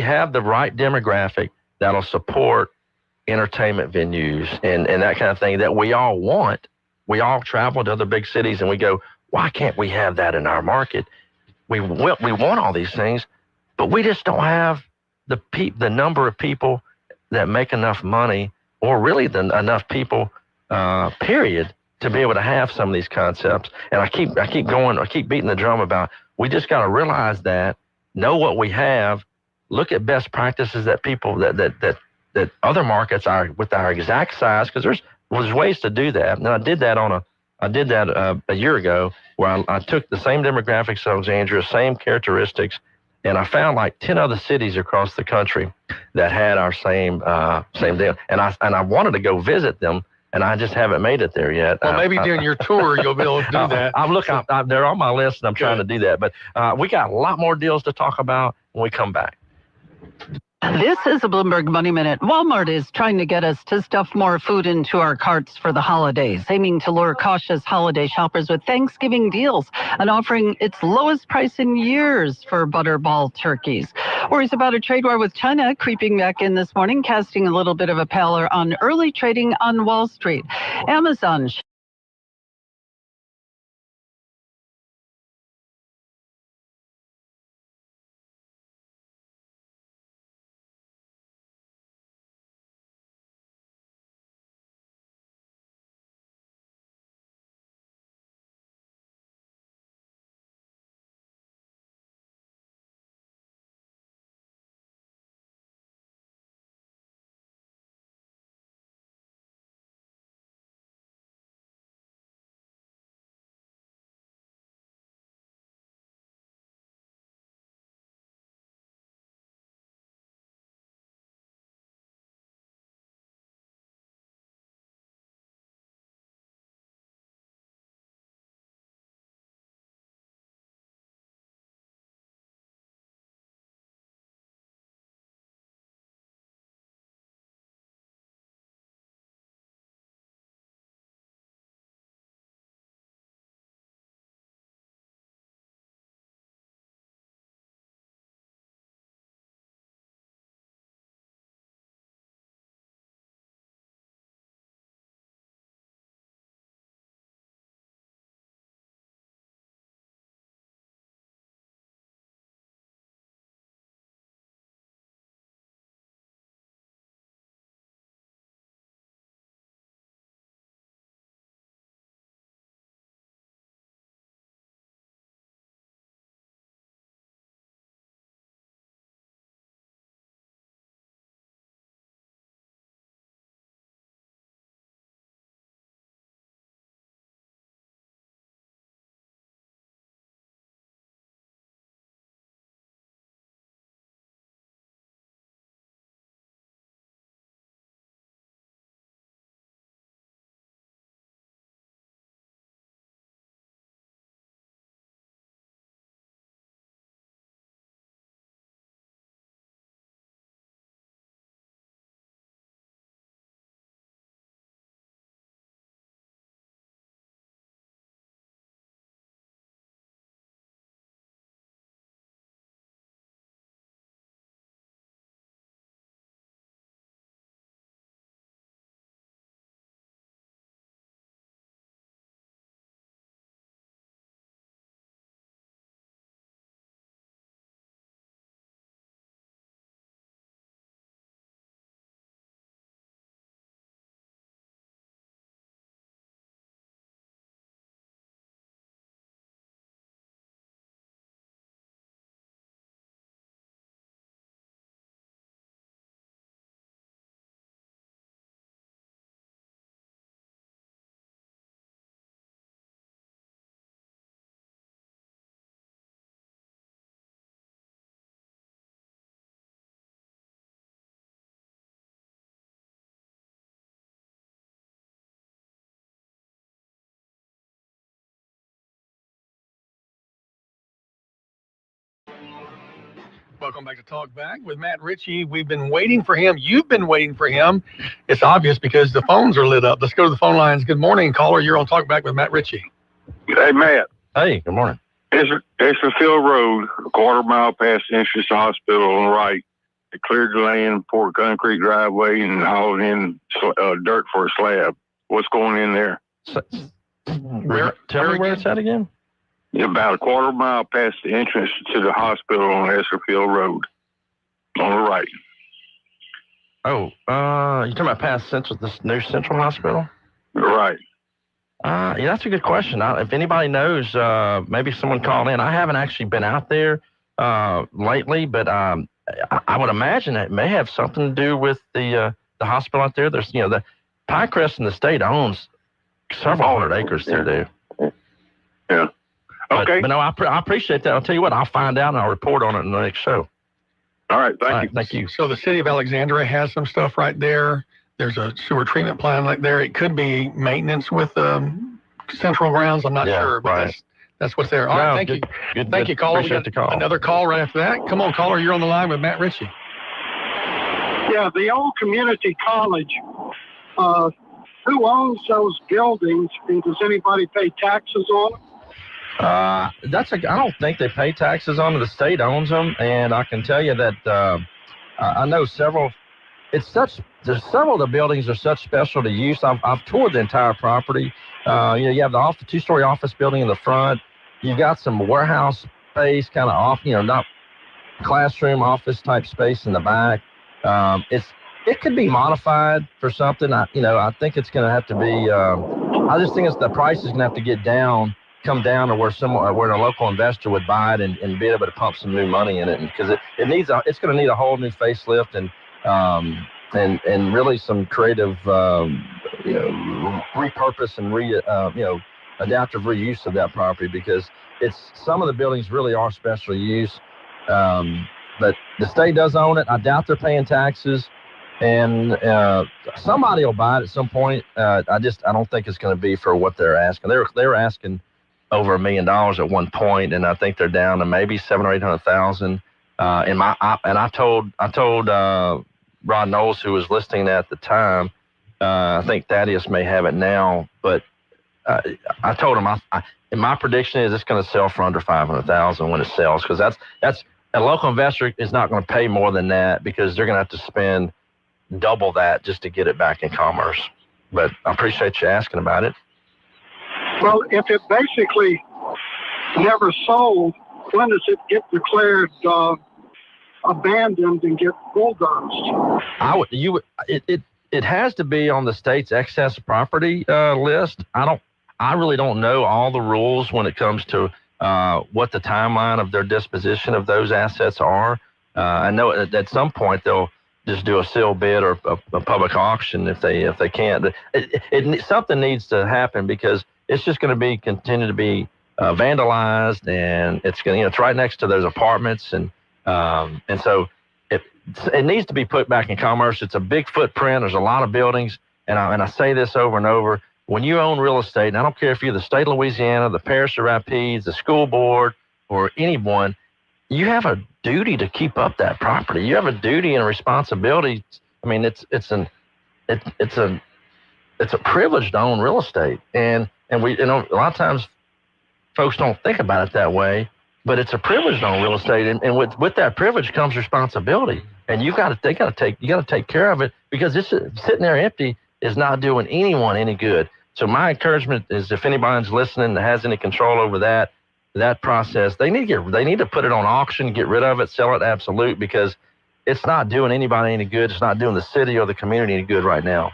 have the right demographic that'll support entertainment venues and that kind of thing that we all want? We all travel to other big cities and we go, why can't we have that in our market? We want all these things, but we just don't have the number of people that make enough money, or really enough people, period, to be able to have some of these concepts. And I keep beating the drum about, we just got to realize that, know what we have, look at best practices that people that other markets are with our exact size, because there's ways to do that. And I did that a year ago, where I took the same demographics of Alexandria, same characteristics, and I found like 10 other cities across the country that had our same deal. And I wanted to go visit them, and I just haven't made it there yet. Well, maybe during your tour, you'll be able to do that. They're on my list, and I'm trying to do that. But we got a lot more deals to talk about when we come back. This is a Bloomberg Money Minute. Walmart is trying to get us to stuff more food into our carts for the holidays, aiming to lure cautious holiday shoppers with Thanksgiving deals and offering its lowest price in years for butterball turkeys. Worries about a trade war with China creeping back in this morning, casting a little bit of a pallor on early trading on Wall Street. Amazon Welcome back to Talk Back with Matt Ritchie. We've been waiting for him. You've been waiting for him. It's obvious because the phones are lit up. Let's go to the phone lines. Good morning, caller. You're on Talk Back with Matt Ritchie. Hey, Matt. Hey, good morning. Esmerfield Road, a quarter mile past the entrance to the hospital on the right. They cleared the land, poured a concrete driveway, and hauled in dirt for a slab. What's going in there? Tell me where it's at again? About a quarter mile past the entrance to the hospital on Esmerfield Road, on the right. Oh, you talking about past the new Central Hospital? Right. Yeah, that's a good question. If anybody knows, maybe someone call in. I haven't actually been out there lately, but I would imagine it may have something to do with the hospital out there. There's, the Pinecrest and the state owns several hundred acres there, dude. Yeah. Okay. But no, I appreciate that. I'll tell you what, I'll find out and I'll report on it in the next show. All right. Thank you. Thank you. So the city of Alexandria has some stuff right there. There's a sewer treatment plant right there. It could be maintenance with Central Grounds. I'm not sure, but that's what's there. All right. Thank you. Good, thank you, caller. Appreciate the call. Another call right after that. Come on, caller. You're on the line with Matt Ritchie. Yeah, the old community college. Who owns those buildings, and does anybody pay taxes on them? I don't think they pay taxes on them. The state owns them, and I can tell you that I know several. There's several of the buildings are such special to use. I've toured the entire property. You have the two-story office building in the front. You've got some warehouse space, kind of off, not classroom office type space in the back. It could be modified for something. I think it's going to have to be. I just think the price is going to have to come down to where a local investor would buy it and be able to pump some new money in it, because it's going to need a whole new facelift and really some creative repurpose and adaptive reuse of that property, because some of the buildings really are special use. But the state does own it. I doubt they're paying taxes. And somebody will buy it at some point. I don't think it's going to be for what they're asking. They were asking over $1 million at one point, and I think they're down to maybe $700,000 or $800,000. And I told Rod Knowles, who was listing that at the time, I think Thaddeus may have it now, but I told him and my prediction is it's going to sell for under $500,000 when it sells, because that's a local investor is not going to pay more than that, because they're going to have to spend double that just to get it back in commerce. But I appreciate you asking about it. Well, if it basically never sold, when does it get declared abandoned and get bulldozed? It has to be on the state's excess property list. I really don't know all the rules when it comes to what the timeline of their disposition of those assets are. I know at some point they'll just do a sealed bid or a public auction if they can't. Something needs to happen, because it's just going to continue to be vandalized, and it's right next to those apartments, and so it needs to be put back in commerce. It's a big footprint. There's a lot of buildings, and I say this over and over. When you own real estate, and I don't care if you're the state of Louisiana, the Parish of Rapides, the school board, or anyone, you have a duty to keep up that property. You have a duty and a responsibility. I mean, it's a privilege to own real estate, and we a lot of times folks don't think about it that way, but it's a privilege to own real estate, and with that privilege comes responsibility, and you got to take care of it, because it's sitting there empty is not doing anyone any good. So my encouragement is, if anybody's listening that has any control over that process, they need to put it on auction, get rid of it, sell it absolute, because it's not doing anybody any good. It's not doing the city or the community any good right now.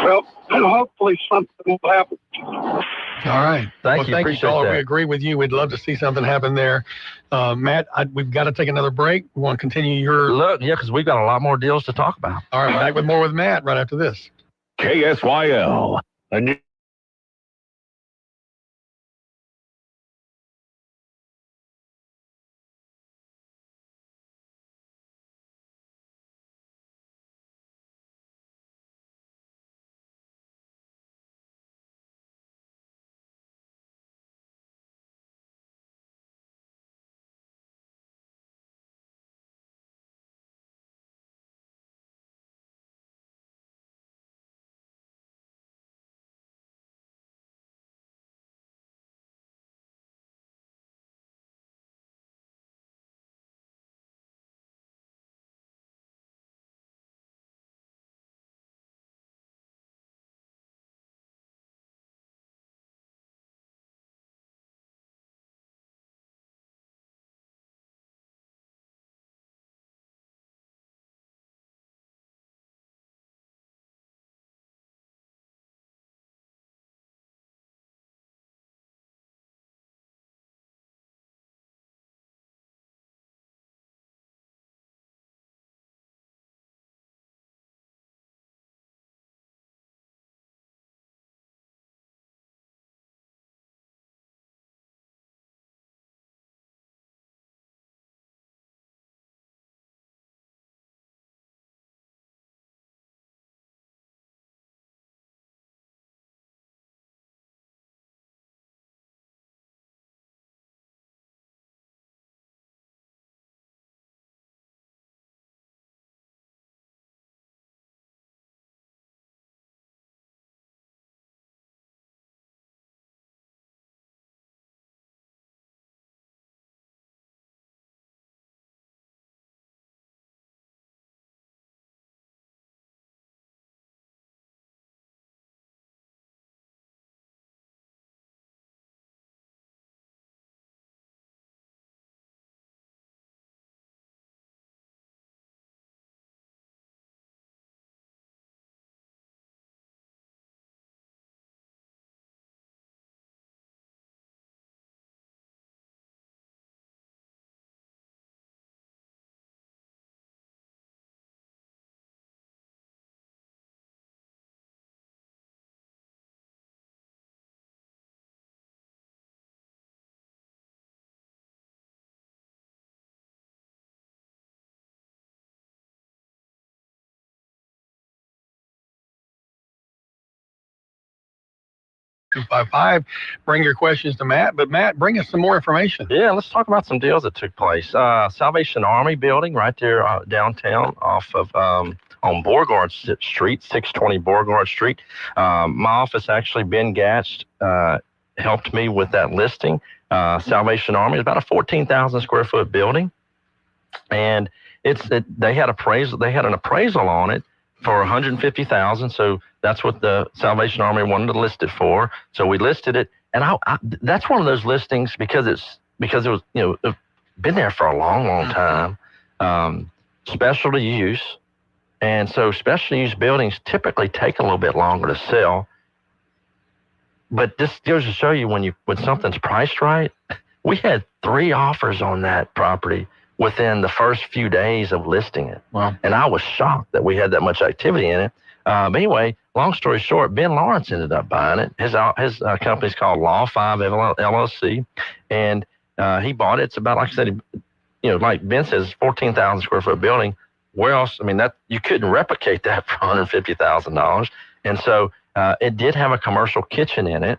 Well, hopefully something will happen. All right. Thank you. Thank you, caller. We agree with you. We'd love to see something happen there. Matt, we've got to take another break. We want to continue because we've got a lot more deals to talk about. All right, back with more with Matt right after this. KSYL, a new 888-255-9255. Bring your questions to Matt. But Matt, bring us some more information. Yeah, let's talk about some deals that took place. Salvation Army building right there downtown off of on Beauregard Street, 620 Beauregard Street. My office, actually, Ben Gatch, helped me with that listing. Salvation Army is about a 14,000 square foot building, and they had an appraisal on it for $150,000. So that's what the Salvation Army wanted to list it for. So we listed it, and that's one of those listings because it was been there for a long time. Specialty use. And so special use buildings typically take a little bit longer to sell. But this goes to show you when something's priced right. We had 3 offers on that property within the first few days of listing it. Wow. And I was shocked that we had that much activity in it. But anyway, long story short, Ben Lawrence ended up buying it. His company's called Law 5 LLC. And he bought it. It's about, like I said, like Ben says, 14,000 square foot building. Where else? I mean, that you couldn't replicate that for $150,000. And so it did have a commercial kitchen in it.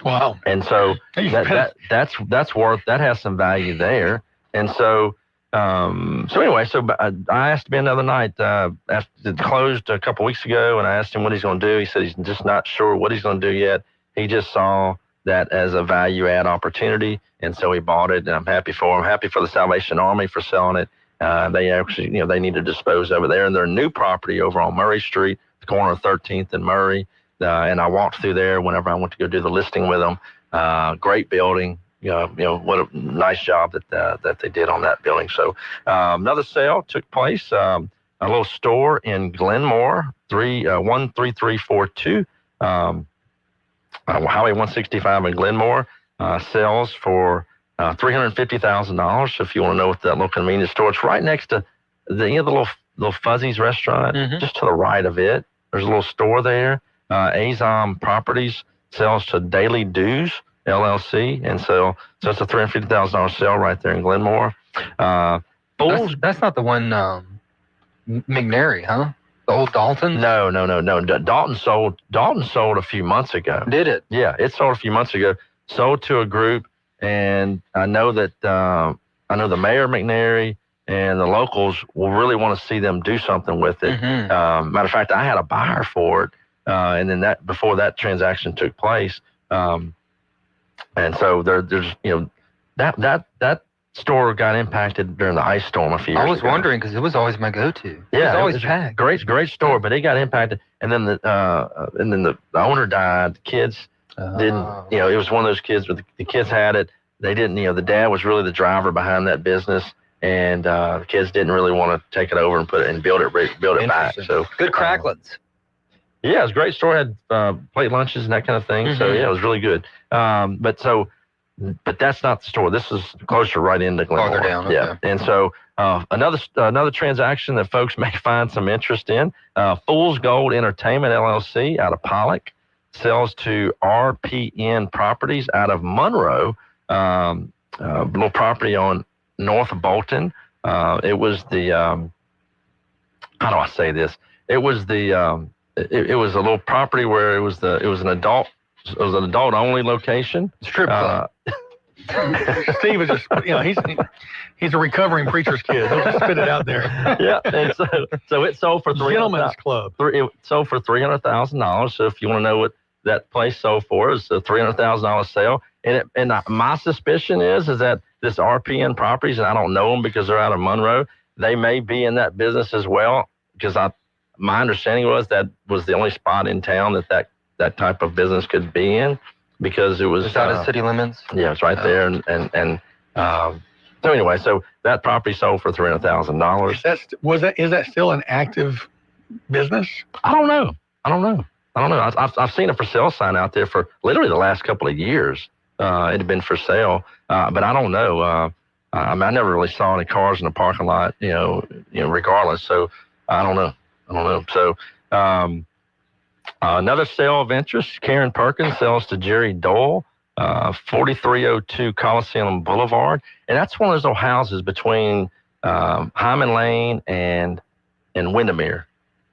Wow. And so that's worth, that has some value there. And so, anyway, I asked Ben the other night, after it closed a couple weeks ago, and I asked him what he's going to do. He said he's just not sure what he's going to do yet. He just saw that as a value add opportunity. And so he bought it, and I'm happy for him. Happy for the Salvation Army for selling it. They actually, they need to dispose of it there in their new property over on Murray Street, the corner of 13th and Murray. And I walked through there whenever I went to go do the listing with them. Great building. What a nice job that they did on that building. So another sale took place. A little store in Glenmore, 13342, Highway 165 in Glenmore, sells for $350,000. So if you want to know what that little convenience store, it's right next to the little Fuzzy's restaurant, just to the right of it. There's a little store there. Azom Properties sells to Daily Dues LLC, and so it's a $350,000 sale right there in Glenmore. That's not the one McNary, huh? The old Dalton? No. Dalton sold a few months ago. Did it? Yeah, it sold a few months ago. Sold to a group, and I know that the mayor McNary and the locals will really want to see them do something with it. Matter of fact, I had a buyer for it, and then before that transaction took place. And so there's that store got impacted during the ice storm a few years ago. I was wondering because it was always my go-to. Yeah, it was always packed. Great store, but it got impacted, and then the owner died. The kids didn't. It was one of those kids where the kids had it. They didn't. The dad was really the driver behind that business, and the kids didn't really want to take it over and build it back. So good cracklets. Yeah, it was a great store. Had plate lunches and that kind of thing. So yeah, it was really good. But that's not the store. This is closer right into Glenmore. Farther down. Okay. Yeah, and so another transaction that folks may find some interest in. Fool's Gold Entertainment LLC out of Pollock sells to RPN Properties out of Monroe. Little property on North Bolton. It was the how do I say this? It was the it was a little property where it was an adult only location. Strip club. Steve is just he's a recovering preacher's kid. He'll just spit it out there. Yeah, and so it sold for Gentleman's Club. It sold for $300,000. So if you want to know what that place sold for, it's a $300,000 sale. And my suspicion is that this RPN Properties, and I don't know them because they're out of Monroe, they may be in that business as well. Because my understanding was that was the only spot in town that type of business could be in, because it was out of city limits. Yeah, it's right there, and so anyway, so that property sold for $300,000. Is that still an active business? I don't know. I've seen a for sale sign out there for literally the last couple of years. It had been for sale, but I don't know. I never really saw any cars in the parking lot. Regardless. So I don't know. So. Another sale of interest, Karen Perkins sells to Jerry Dole, 4302 Coliseum Boulevard. And that's one of those little houses between Hyman Lane and Windermere.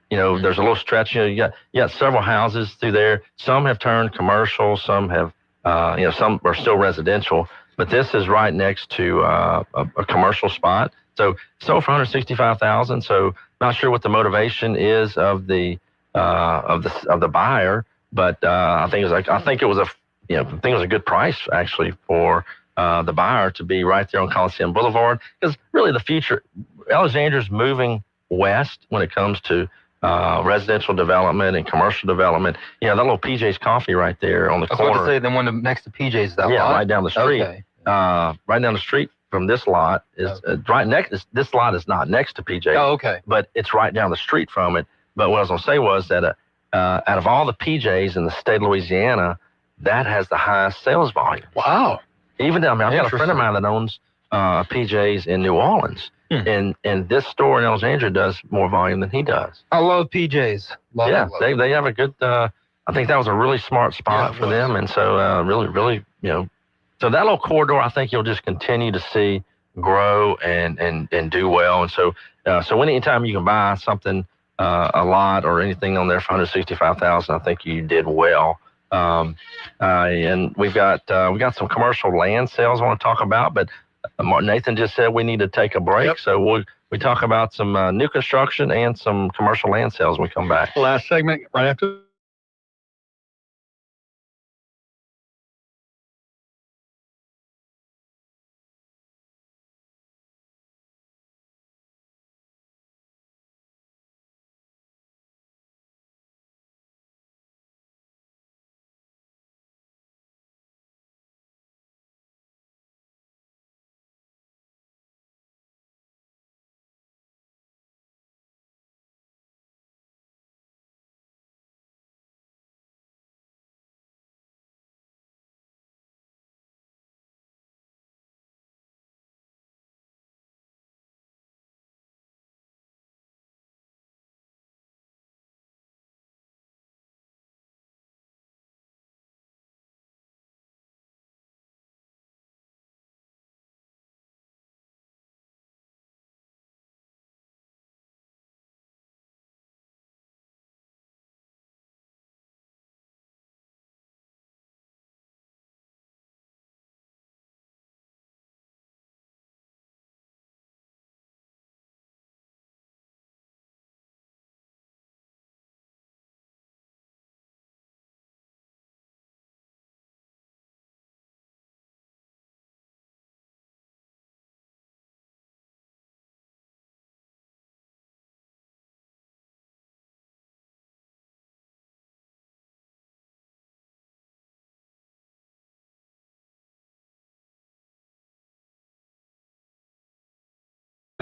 there's a little stretch. You got several houses through there. Some have turned commercial. Some have, some are still residential. But this is right next to a commercial spot. So sold for $165,000. So not sure what the motivation is of the buyer, but I think it was a good price actually for the buyer to be right there on Coliseum Boulevard, because really the future, Alexandria's moving west when it comes to residential development and commercial development. That little PJ's Coffee right there on the corner. I was going to say the one next to PJ's. That yeah, lot? right down the street. Okay. Right down the street from this lot is right next. This lot is not next to PJ. Oh, okay. But it's right down the street from it. But what I was going to say was that out of all the PJs in the state of Louisiana, that has the highest sales volume. Wow. Even I've got a friend of mine that owns PJs in New Orleans, and this store in Alexandria does more volume than he does. I love PJs. Love it. They have a good. I think that was a really smart spot for them, and so really, so that little corridor, I think you'll just continue to see grow and do well, and so anytime you can buy something, a lot or anything on there for $165,000, I think you did well. And we've got some commercial land sales I want to talk about, but Nathan just said we need to take a break. Yep. So we talk about some new construction and some commercial land sales when we come back. Last segment right after.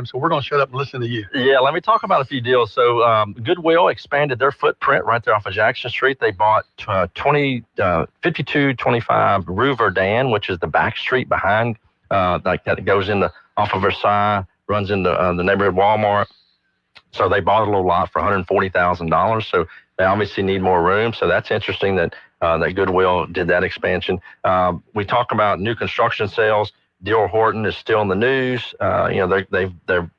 So we're going to shut up and listen to you. Yeah, let me talk about a few deals. So Goodwill expanded their footprint right there off of Jackson Street. They bought 5225 Rue Verdun, which is the back street behind, like that goes off of Versailles, runs into the neighborhood Walmart. So they bought a little lot for $140,000. So they obviously need more room. So that's interesting that Goodwill did that expansion. We talk about new construction sales. D.R. Horton is still in the news. They're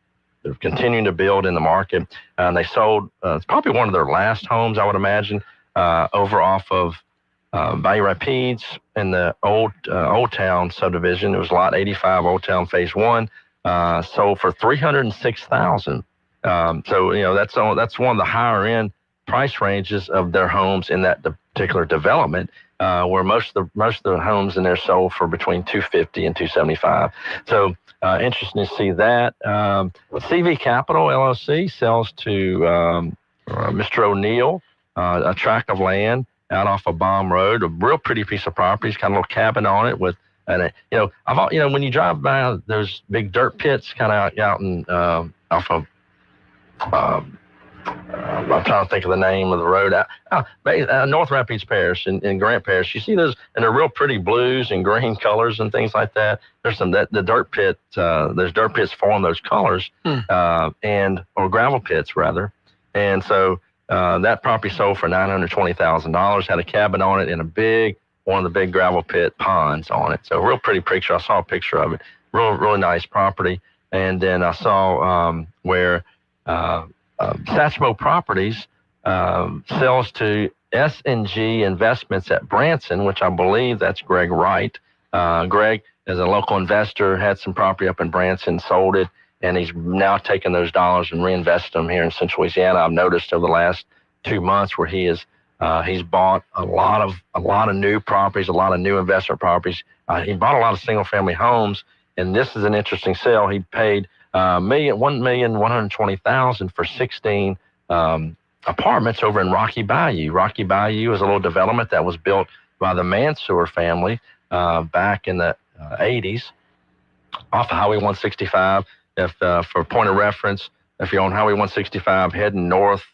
continuing to build in the market. They sold, it's probably one of their last homes, I would imagine, over off of Bayou Rapides in the Old Town subdivision. It was lot 85, Old Town Phase 1, sold for $306,000. That's one of the higher end price ranges of their homes in that particular development. Where most of the homes in there sold for between $250,000 and $275,000. So interesting to see that. CV Capital LLC sells to Mr. O'Neill a tract of land out off of Baum Road, a real pretty piece of property. It's got a little cabin on it with, when you drive by those big dirt pits, kind of out in off of. I'm trying to think of the name of the road. North Rapides Parish in Grant Parish. You see those, and they're real pretty blues and green colors and things like that. There's the dirt pit. There's dirt pits form those colors, or gravel pits rather. And so that property sold for $920,000. Had a cabin on it and one of the big gravel pit ponds on it. So real pretty picture. I saw a picture of it. Really nice property. And then I saw where. Satchmo Properties sells to S&G Investments at Branson, which I believe that's Greg Wright. Greg is a local investor, had some property up in Branson, sold it, and he's now taken those dollars and reinvested them here in Central Louisiana. I've noticed over the last 2 months where he's bought a lot of new properties, a lot of new investment properties. He bought a lot of single family homes, and this is an interesting sale. He paid $1,120,000 for 16 apartments over in Rocky Bayou. Rocky Bayou is a little development that was built by the Mansour family back in the 80s off of Highway 165. If for point of reference, if you're on Highway 165 heading north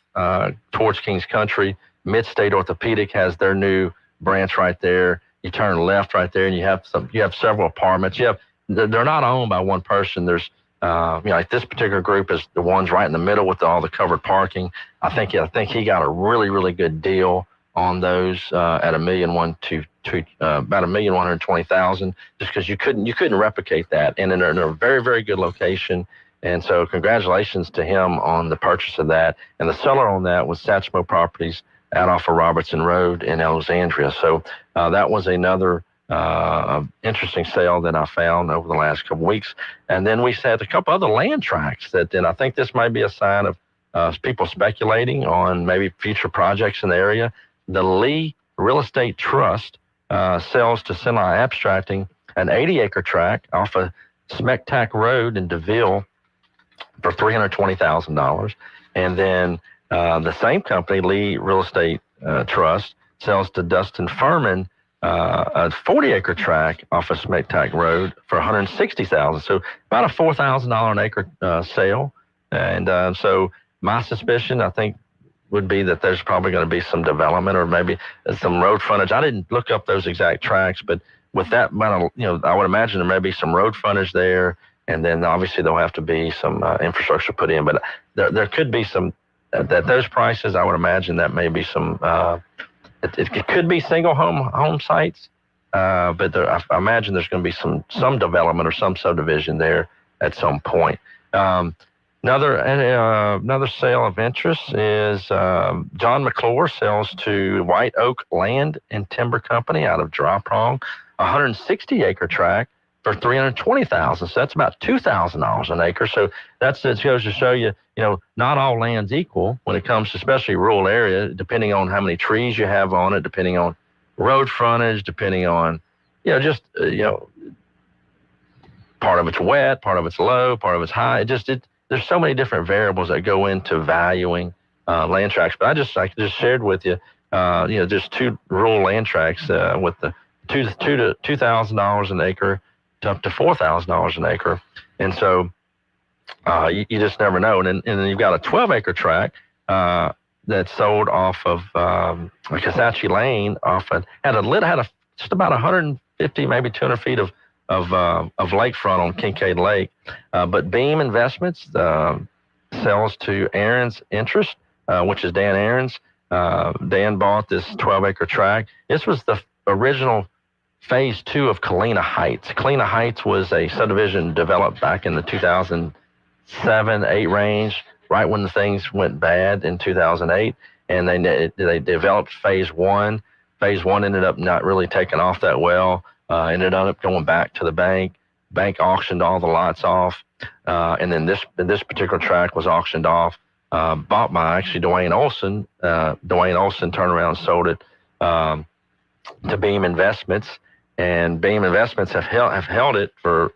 towards Kings Country, Midstate Orthopedic has their new branch right there. You turn left right there, and you have several apartments. They're not owned by one person. There's like this particular group is the ones right in the middle with all the covered parking. I think he got a really, really good deal on those at about $1,120,000, just because you couldn't replicate that, and in a very, very good location. And so congratulations to him on the purchase of that. And the seller on that was Satchmo Properties out off of Robertson Road in Alexandria. So that was another interesting sale that I found over the last couple of weeks. And then we had a couple other land tracts and I think this might be a sign of people speculating on maybe future projects in the area. The Lee Real Estate Trust sells to Semi Abstracting an 80-acre tract off of Smectac Road in DeVille for $320,000. And then the same company, Lee Real Estate Trust, sells to Dustin Furman a 40-acre tract off of Smectac Road for $160,000. So about a $4,000 an acre sale. And so my suspicion, I think, would be that there's probably going to be some development or maybe some road frontage. I didn't look up those exact tracts, but with that amount of, I would imagine there may be some road frontage there, and then obviously there'll have to be some infrastructure put in. But there could be some at those prices. I would imagine that may be some. It could be single home sites, but I imagine there's going to be some development or some subdivision there at some point. Another sale of interest is John McClure sells to White Oak Land and Timber Company out of Dry Prong, a 160-acre tract for $320,000. So that's about $2,000 an acre. So it goes to show you, not all land's equal when it comes to especially rural area, depending on how many trees you have on it, depending on road frontage, depending on, part of it's wet, part of it's low, part of it's high. There's so many different variables that go into valuing land tracts. But I just shared with you, just two rural land tracts with the $2,000 an acre to up to $4,000 an acre, and so you just never know. And then you've got a 12-acre tract that's sold off of Cassachi Lane. Had just about 150, maybe 200 feet of lakefront on Kincaid Lake, but Beam Investments sells to Aaron's Interest, which is Dan Aaron's. Dan bought this 12-acre tract. This was the original phase 2 of Kalina Heights. Kalina Heights was a subdivision developed back in the 2007-8 range, right when the things went bad in 2008, and they developed phase 1. Phase 1 ended up not really taking off that well. Ended up going back to the bank. Bank auctioned all the lots off, and then this particular tract was auctioned off, bought by actually Dwayne Olson. Dwayne Olson turned around and sold it to Beam Investments, and Beam Investments have held it for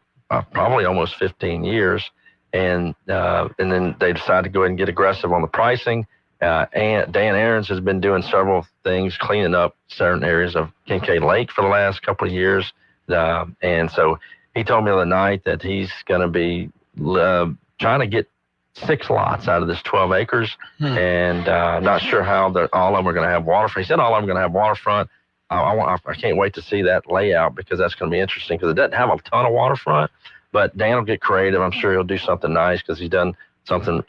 probably almost 15 years, and then they decided to go ahead and get aggressive on the pricing. And Dan Aarons has been doing several things, cleaning up certain areas of Kincaid Lake for the last couple of years. And so he told me the other night that he's going to be trying to get 6 lots out of this 12 acres. And not sure how all of them are going to have waterfront. He said all of them are going to have waterfront. I can't wait to see that layout because that's going to be interesting because it doesn't have a ton of waterfront. But Dan will get creative. I'm sure he'll do something nice because he's done something,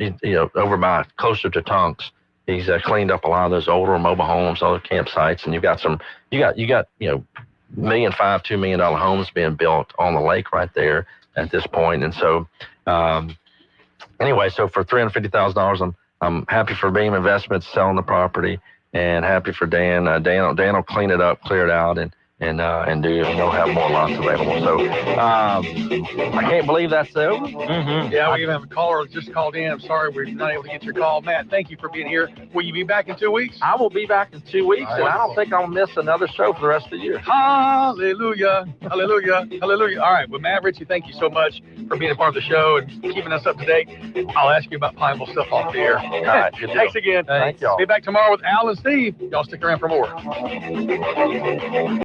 over by closer to Tonks. He's cleaned up a lot of those older mobile homes, other campsites, and you got $1.5 million, $2 million homes being built on the lake right there at this point. And so, anyway, so for $350,000, I'm happy for Beam Investments selling the property, and happy for Dan. Dan will clean it up, clear it out, and they'll have more lots available. So I can't believe that's over. Mm-hmm. Yeah, we even have a caller that just called in. I'm sorry we're not able to get your call. Matt, thank you for being here. Will you be back in 2 weeks? I will be back in 2 weeks, and I don't think I'll miss another show for the rest of the year. Hallelujah, hallelujah, hallelujah. All right, well, Matt Ritchie, thank you so much for being a part of the show and keeping us up to date. I'll ask you about Pineville stuff off the air. All right, good deal. Thanks again. Thank y'all. Be back tomorrow with Al and Steve. Y'all stick around for more.